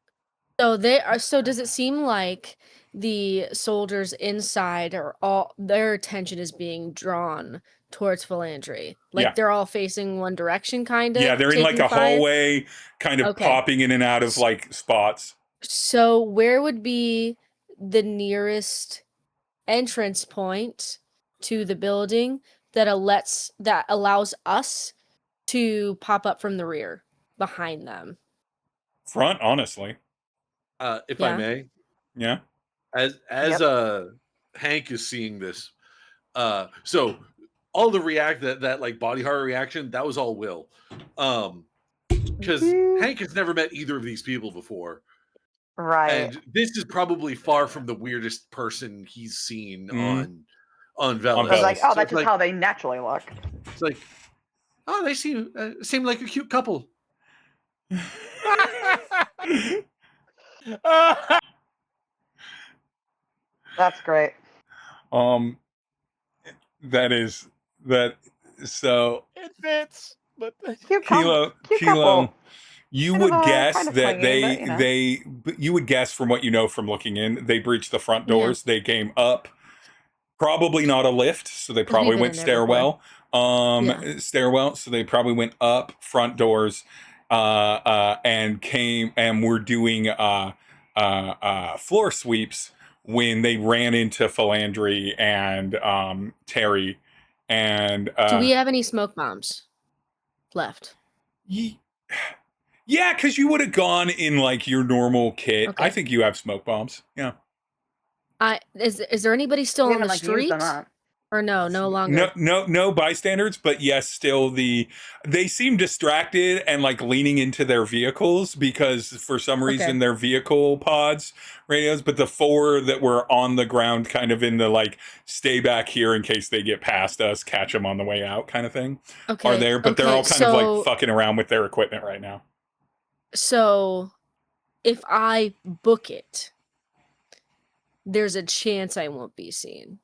So they are. So does it seem like the soldiers inside are all their attention is being drawn towards Philandri? Like Yeah. they're all facing one direction, kind of. Yeah, they're in like taking a fire? hallway, kind of Okay. popping in and out of like spots. So where would be the nearest entrance point to the building that allows us to pop up from the rear behind them? Front, honestly. If I Yeah. may, Yeah. as Yep. Hank is seeing this, so all the that like body horror reaction, that was all Will, because Hank has never met either of these people before, Right. and this is probably far from the weirdest person he's seen on Velas. I was Velas. like, oh, So that's it's just like, how they naturally look. it's like, oh, they seem like a cute couple. That's great. That is that. So It fits, but Cute Kilo, couple. you Kind would of, guess kind of that clingy, but, you would guess from what you know from looking in, they breached the front Yeah. doors. They came up, probably not a lift, so they probably been went in there before. stairwell. So they probably went up front doors, and came and were doing floor sweeps when they ran into Philandri and Tery. And Do we have any smoke bombs left? yeah, because you would have gone in like your normal kit. Okay. I think you have smoke bombs. Yeah. Is there anybody still we on the haven't like used street? them up. Or no longer? No bystanders, but yes, still they seem distracted and like leaning into their vehicles because for some reason their vehicle pods radios, but the four that were on the ground kind of in the like stay back here in case they get past us, catch them on the way out kind of thing are there, but they're all kind of like fucking around with their equipment right now. So if I book it, there's a chance I won't be seen.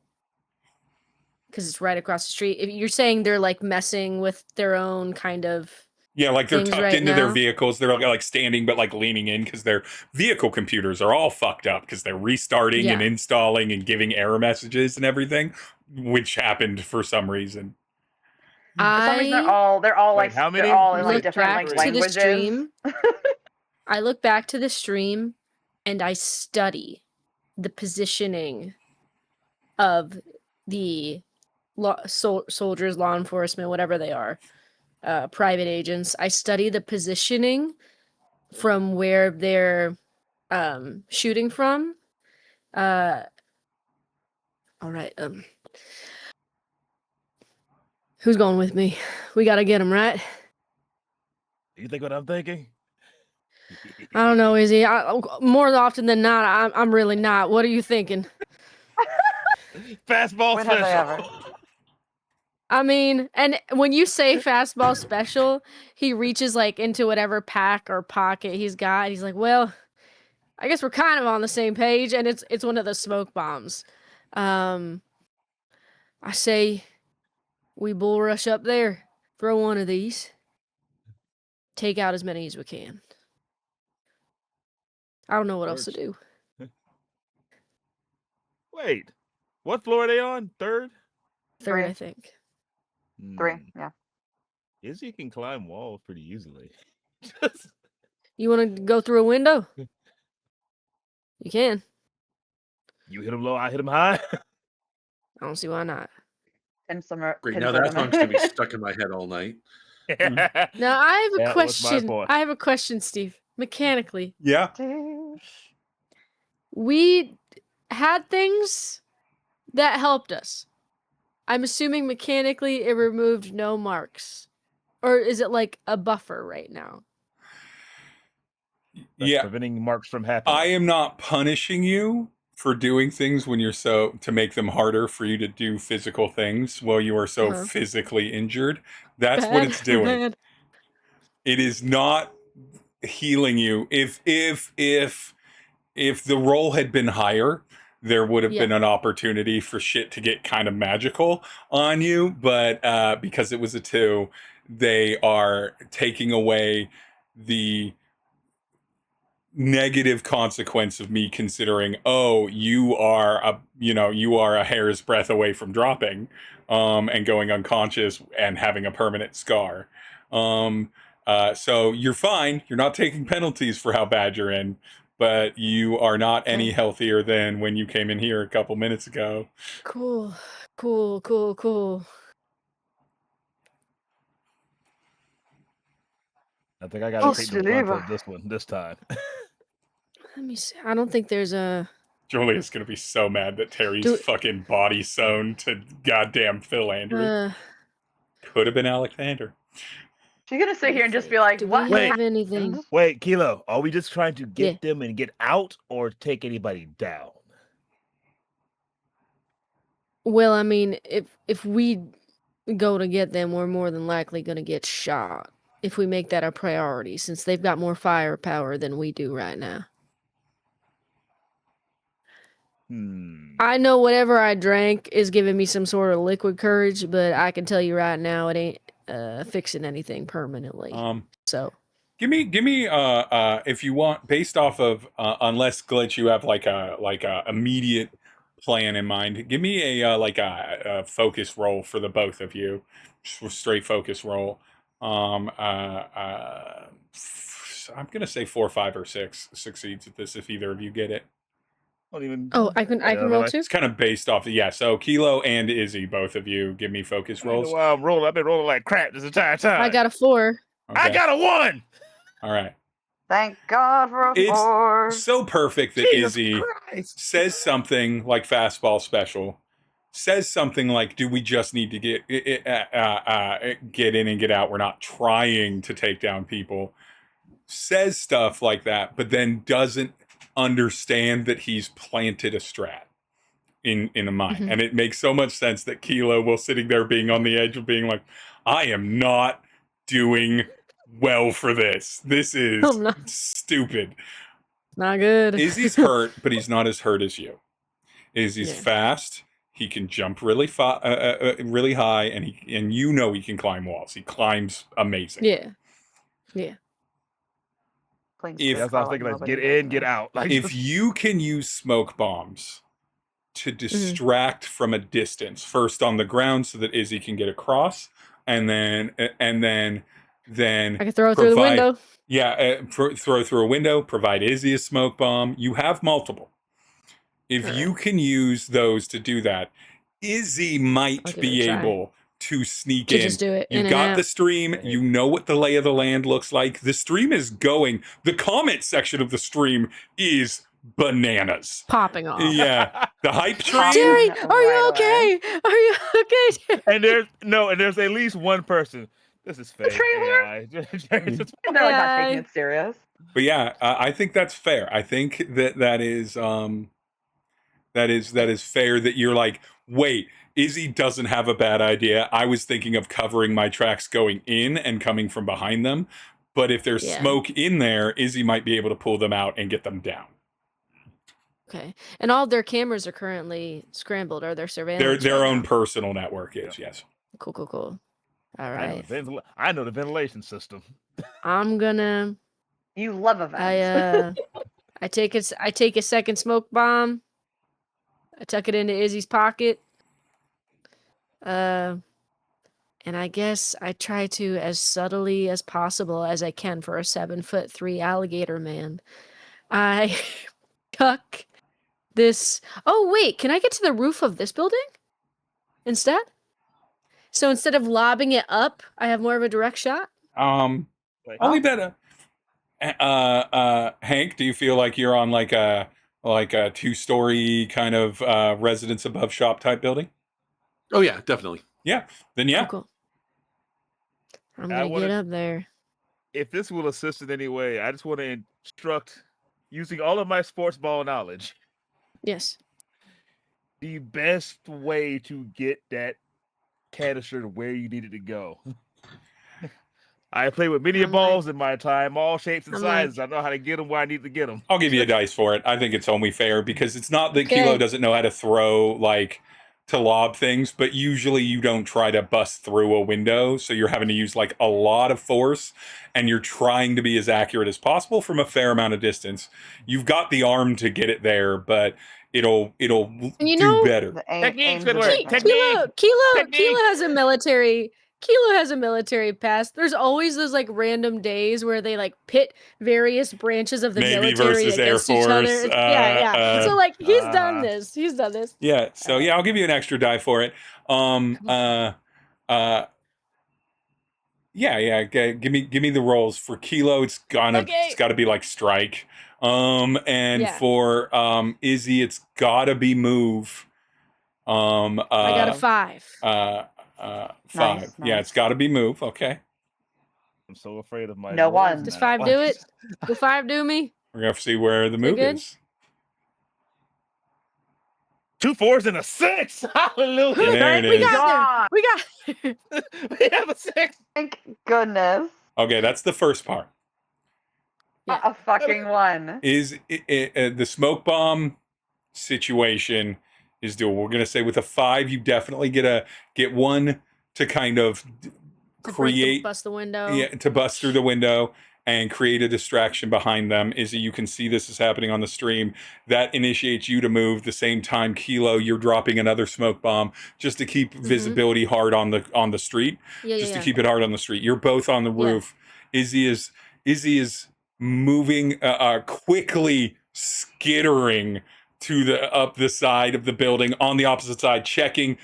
Because it's right across the street. If you're saying they're like messing with their own kind of like they're tucked right into their now? vehicles. They're like standing but like leaning in because their vehicle computers are all fucked up because they're restarting and installing and giving error messages and everything, which happened for some reason. For some reason, they're all Wait, like how many? they're all in like Look different back like to the languages. stream. I look back to the stream and I study the positioning of the soldiers, law enforcement, whatever they are, private agents. I study the positioning from where they're shooting from. All right. Who's going with me? We gotta get him, right? You think what I'm thinking? I don't know, Izzy. More often than not, I'm really not. What are you thinking? Fastball When have they ever? special. I mean, and when you say fastball special, he reaches like into whatever pack or pocket he's got. He's like, well, I guess we're kind of on the same page, and it's one of the smoke bombs. I say we bull rush up there, throw one of these, take out as many as we can. I don't know what else to do. Wait, what floor are they on? Third? Third, I think. 3, yeah. Izzy can climb walls pretty easily. You want to go through a window? You can. You hit him low, I hit him high. I don't see why not. And some Great. Now that song's gonna be stuck in my head all night. Now I have a That was my question. point. I have a question, Steve. Mechanically, Yeah. we had things that helped us. I'm assuming mechanically it removed no marks. Or is it like a buffer right now? That's Yeah. preventing marks from happening. I am not punishing you for doing things when you're to make them harder for you to do physical things while you are so Uh-huh. physically injured. That's what it's doing. Bad. It is not healing you. If the roll had been higher, there would have Yeah. been an opportunity for shit to get kind of magical on you, but because it was a 2, they are taking away the negative consequence of me considering, oh, you are a hair's breadth away from dropping and going unconscious and having a permanent scar. So you're fine. You're not taking penalties for how bad you're in, but you are not any Okay. healthier than when you came in here a couple minutes ago. Cool. I think I got Oh, to take the brunt Geneva. of this one this time. Let me see. I don't think there's a. Julia's gonna be so mad that Terry's Do- fucking body sewn to goddamn Phil Andrew. Could have been Alexander. She's gonna sit here and just be like, Do "What we Wait. have anything? happened?" Wait, Kilo, are we just trying to get Yeah. them and get out or take anybody down? Well, I mean, if we go to get them, we're more than likely going to get shot. If we make that a priority, since they've got more firepower than we do right now. I know whatever I drank is giving me some sort of liquid courage, but I can tell you right now, it ain't fixing anything permanently. So Give me if you want, based off of unless Glitch, you have like a immediate plan in mind. Give me a focus roll for the both of you, just straight focus roll. I'm gonna say 4, 5, or 6 succeeds at this if either of you get it. I can roll too. It's kind of based off of So Kilo and Izzy, both of you, give me focus rolls. While I'm rolling, I've been rolling like crap this entire time. I got a 4. Okay. I got a 1. All right. Thank God for a It's 4. so perfect that Jesus Izzy Christ. says something like fastball special, says something like, do we just need to get in and get out? We're not trying to take down people. Says stuff like that, but then doesn't understand that he's planted a strat in a mind. Mhm. And it makes so much sense that Kilo will sitting there being on the edge of being like, I am not doing well for this. This is I'm not. stupid. Not good. Izzy's hurt, but he's not as hurt as you. Izzy's Yeah. fast. He can jump really really high, and he can climb walls. He climbs amazing. Yeah. If- That's what I was thinking. Like, get in, get out. Like, If you can use smoke bombs to distract from a distance, first on the ground so that Izzy can get across, and then I can throw it through the provide- window. throw through a window, provide Izzy a smoke bomb. You have multiple. If Alright. you can use those to do that, Izzy I'll might give be it a try. able to sneak To in. just do it. in You've and got out. the stream. You know what the lay of the land looks like. The stream is going. The comment section of the stream is bananas. Popping off. Yeah. The hype train. Tery, Right are you away. okay? Are you okay? and there's at least one person. This is fake. trailer? AI. They're like not taking it serious. But yeah, I think that's fair. I think that is fair that you're like, wait, Izzy doesn't have a bad idea. I was thinking of covering my tracks going in and coming from behind them. But if there's Yeah. smoke in there, Izzy might be able to pull them out and get them down. Okay. And all of their cameras are currently scrambled. Are there surveillance? Their right own now? personal network is, yes. Cool. All I know, right. I know the ventilation system. I'm gonna. You love events. I take a second smoke bomb. I tuck it into Izzy's pocket. And I guess I try to, as subtly as possible as I can for a 7'3" alligator man, I tuck this. Oh wait, can I get to the roof of this building instead? So instead of lobbing it up, I have more of a direct shot. Only better. Hank, do you feel like you're on like a 2-story kind of residence above shop type building? Oh yeah, definitely. Yeah. Then yeah. Cool. I'm I gonna wanna- get up there. if this will assist in any way, I just want to instruct, using all of my sports ball knowledge, Yes. the best way to get that canister where you need it to go. I played with many I'm balls in my time, all shapes and I'm like- sizes. I know how to get them where I need to get them. I'll give you a dice for it. I think it's only fair because it's not that Okay. Kilo doesn't know how to throw, like, to lob things, but usually you don't try to bust through a window, so you're having to use, like, a lot of force, and you're trying to be as accurate as possible from a fair amount of distance. You've got the arm to get it there, but it'll you do know, better. The Technique, aim's a Squidward, bit- technique. Kilo has a military past. There's always those like random days where they like pit various branches of the Navy military versus Air against each other. Force, Yeah. So like he's done this. He's done this. Yeah, so yeah, I'll give you an extra die for it. Yeah. Give me the rolls for Kilo. It's got to be like strike. And Yeah. for Izzy, it's gotta be move. I got a 5. 5. Nice, Yeah, nice. it's gotta be move. Okay, I'm so afraid of my No rolls one. Does now. 5 do it? Will 5 do me? we're gonna see where the Is it move good? is. 2 4s and a 6. Hallelujah. There it We is. got there. We got We have a 6. Thank goodness. Okay, that's the first part. Yeah. A fucking one. Is the smoke bomb situation is doable. We're gonna say with a 5, you definitely get one to kind of to create bust the window. Yeah, to bust through the window and create a distraction behind them. Izzy, you can see this is happening on the stream. That initiates you to move. The same time, Kilo, you're dropping another smoke bomb just to keep visibility hard on the street. Yeah, Just yeah. to keep it hard on the street. You're both on the Yeah. roof. Izzy is moving quickly, skittering to up the side of the building on the opposite side, checking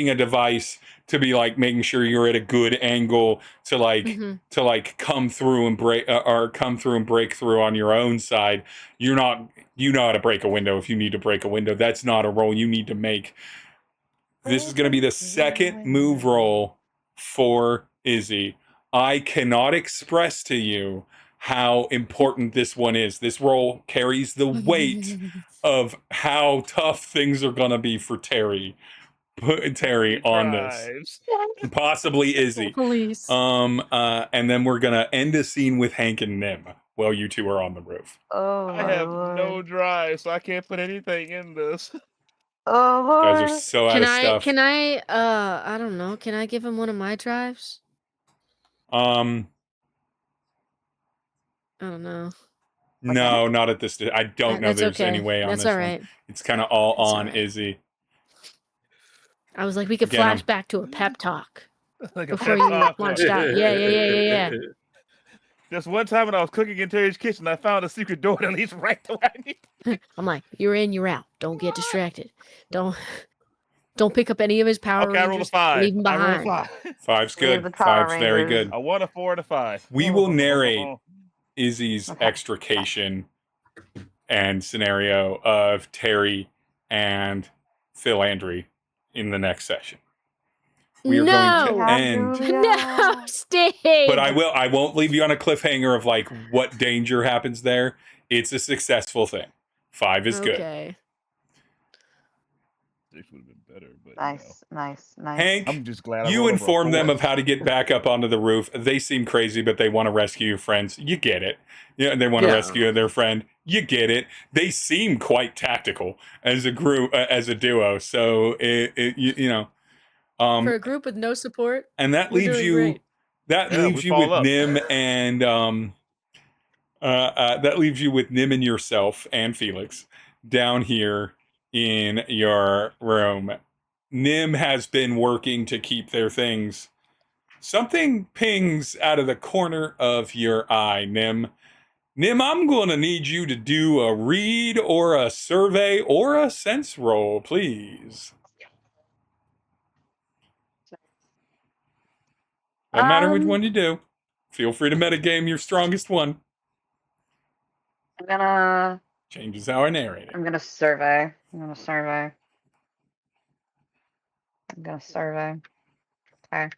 a device to be like making sure you're at a good angle to like come through and break through on your own side. You know how to break a window if you need to break a window. That's not a roll you need to make. This is going to be the second move roll for Izzy. I cannot express to you how important this one is. This roll carries the weight of how tough things are going to be for Tery. Put Tery on this. Possibly Izzy. Police. And then we're going to end a scene with Hank and Nim while you two are on the roof. Oh, I my have Lord. no drive, so I can't put anything in this. Oh, You guys are Lord. so out of stuff. I don't know. Can I give him one of my drives? I don't know. No, not at this. I don't know That's there's okay. any way on That's this all one. right. It's kind of all That's on all right. Izzy. I was like, we could Get 'em. flash back to a pep talk Like a before pep you talk. launched out. Yeah. Just one time when I was cooking in Terry's kitchen, I found a secret door that leads right to where I need. I'm like, you're in, you're out. Don't get distracted. Don't pick up any of his Power Okay, I rolled a Rangers. 5. Leave him I rolled a behind. 5. 5's Leave good. the Power 5's very Rangers. good. I won a 4 and a 5. We will narrate Izzy's Okay. extrication and scenario of Tery and Phil Andre in the next session. We are going to end, No, stay. but I won't leave you on a cliffhanger of like what danger happens there. It's a successful thing. 5 is good. Okay. 6 would have been better, but Nice. Hank, I'm just glad I you rolled over a inform them 4. of how to get back up onto the roof. They seem crazy, but they want to rescue your friends. You get it. Yeah, they want to Yeah. rescue their friend. You get it. They seem quite tactical as a group, as a duo. So you know, For a group with no support, and that we're leaves doing you. great. That Yeah, leaves we you fall with up. Nim and that leaves you with Nim and yourself and Felix down here in your room. Nim has been working to keep their things. Something pings out of the corner of your eye, Nim. Nim, I'm going to need you to do a read or a survey or a sense roll, please. No matter which one you do. Feel free to metagame your strongest one. Changes how I narrate it. I'm gonna survey. Okay.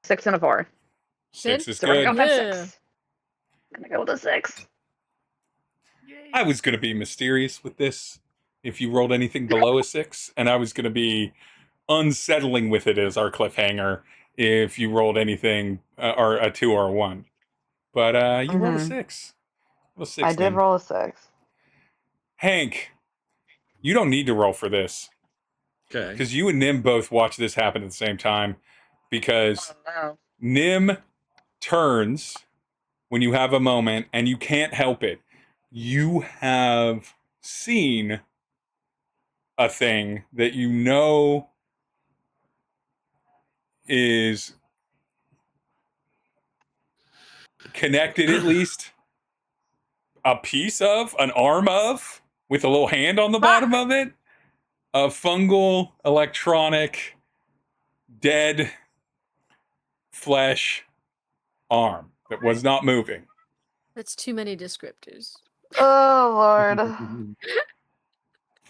6 and a 4. 6 Good. is So we're good. going with Yeah. 6. I'm gonna go with a 6. I was going to be mysterious with this if you rolled anything below a 6, and I was going to be unsettling with it as our cliffhanger if you rolled anything or a 2 or a 1. But you rolled a 6. Roll a 6. I did Nim. roll a 6. Hank, you don't need to roll for this Okay. because you and Nim both watch this happen at the same time. Because no. Nim turns when you have a moment, and you can't help it. You have seen a thing that you know is connected, at least a piece of, an arm of, with a little hand on the bottom of it, a fungal, electronic, dead flesh arm that was not moving. That's too many descriptors. Oh, Lord.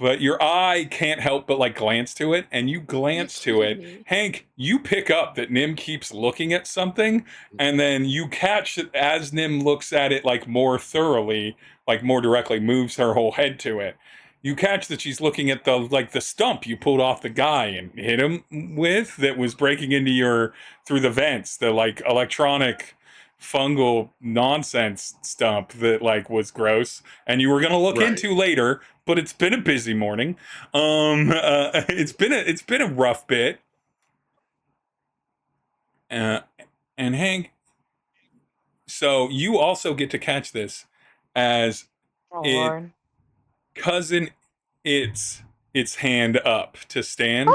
But your eye can't help but like glance to it, and you glance to it. kidding me? Hank, you pick up that Nim keeps looking at something, and then you catch that as Nim looks at it like more thoroughly, like more directly, moves her whole head to it. You catch that she's looking at the stump you pulled off the guy and hit him with that was breaking into through the vents, the like electronic fungal nonsense stump that like was gross and you were gonna look Right. into later, but it's been a busy morning. It's been a rough bit. And Hank, so you also get to catch this as Oh, it Lord. cousin its hand up to stand.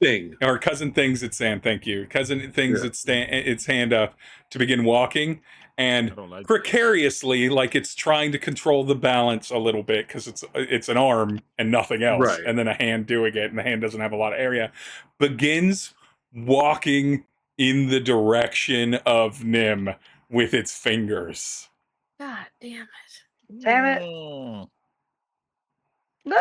Thing. Or cousin things its hand, thank you. Cousin things its hand up to begin walking, I and don't like precariously, like it's trying to control the balance a little bit because it's an arm and nothing else, Right. and then a hand doing it, and the hand doesn't have a lot of area. Begins walking in the direction of Nim with its fingers. God damn it. Damn it. Mm. No.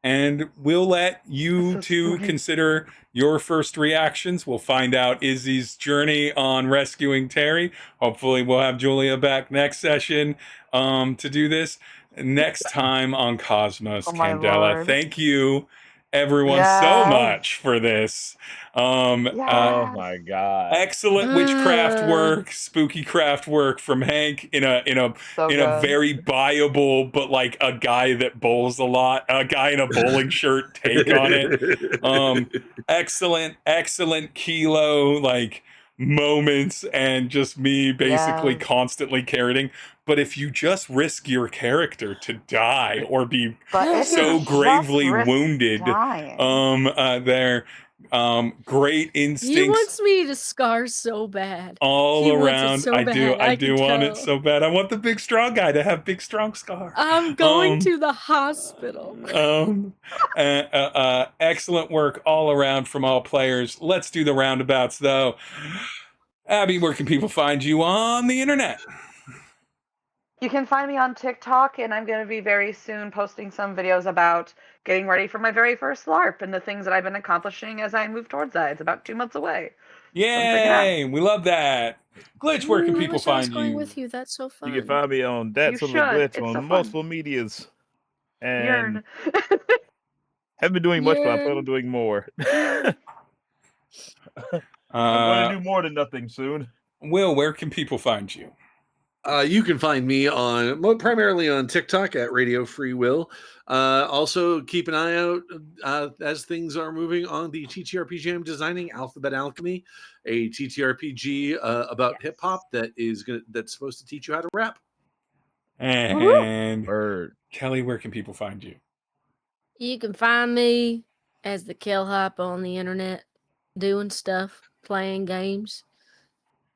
And we'll let you This is two spooky. consider your first reactions. We'll find out Izzy's journey on rescuing Tery. Hopefully, we'll have Julia back next session to do this. Next time on Cosmos, Oh, my Candela. Lord. Thank you, everyone, so Yes. much for this. Oh Yes. my god. Excellent witchcraft Uh. work, spooky craft work from Hank in a So in a good. very buyable, but like a guy that bowls a lot, a guy in a bowling shirt take on it. Excellent Kilo like moments, and just me basically Yes. constantly carroting. But if you just risk your character to die or be But if so you just gravely risk wounded, dying. great He instincts wants me to scar so bad. all He wants it around. so I do. bad, I I do can want it tell. so bad. I want the big strong guy to have big strong scar. I'm going Um, to the hospital. Excellent work all around from all players. Let's do the roundabouts though. Abby, where can people find you on the internet? You can find me on TikTok, and I'm going to be very soon posting some videos about getting ready for my very first LARP and the things that I've been accomplishing as I move towards that. It's about 2 months away. freaking out. Yay! We love that. Glitch, where can Ooh, I people wish I was find going you? with you. That's so fun. You can find me on You That's a Little should. Glitch It's on so fun. multiple medias. And Yearn. haven't been doing much, but I plan Yearn. on doing more. I'm going to do more than nothing soon. Will, where can people find you? You can find me primarily on TikTok at Radio Free Will. Also, keep an eye out as things are moving on the TTRPG I'm designing, Alphabet Alchemy, a TTRPG about hip hop that's supposed to teach you how to rap. And Word. Kelly, where can people find you? You can find me as the Kill Hop on the internet, doing stuff, playing games,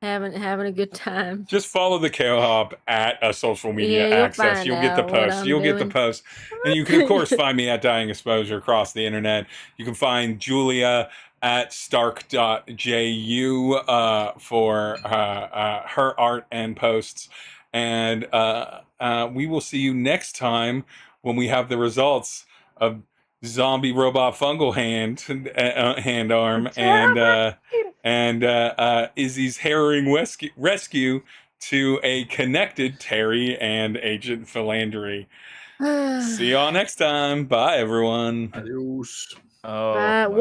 having a good time. Just follow the Kale Hop at a social media Yeah, you'll access. find You'll get the out what posts. I'm You'll get the doing. posts. And you can, of course, find me at Dying Exposure across the internet. You can find Julia at stark.ju for her art and posts. And we will see you next time when we have the results of zombie robot fungal hand arm and and Izzy's harrowing rescue to a connected Tery and Agent Philandry. See y'all next time. Bye, everyone. Adios. Oh, One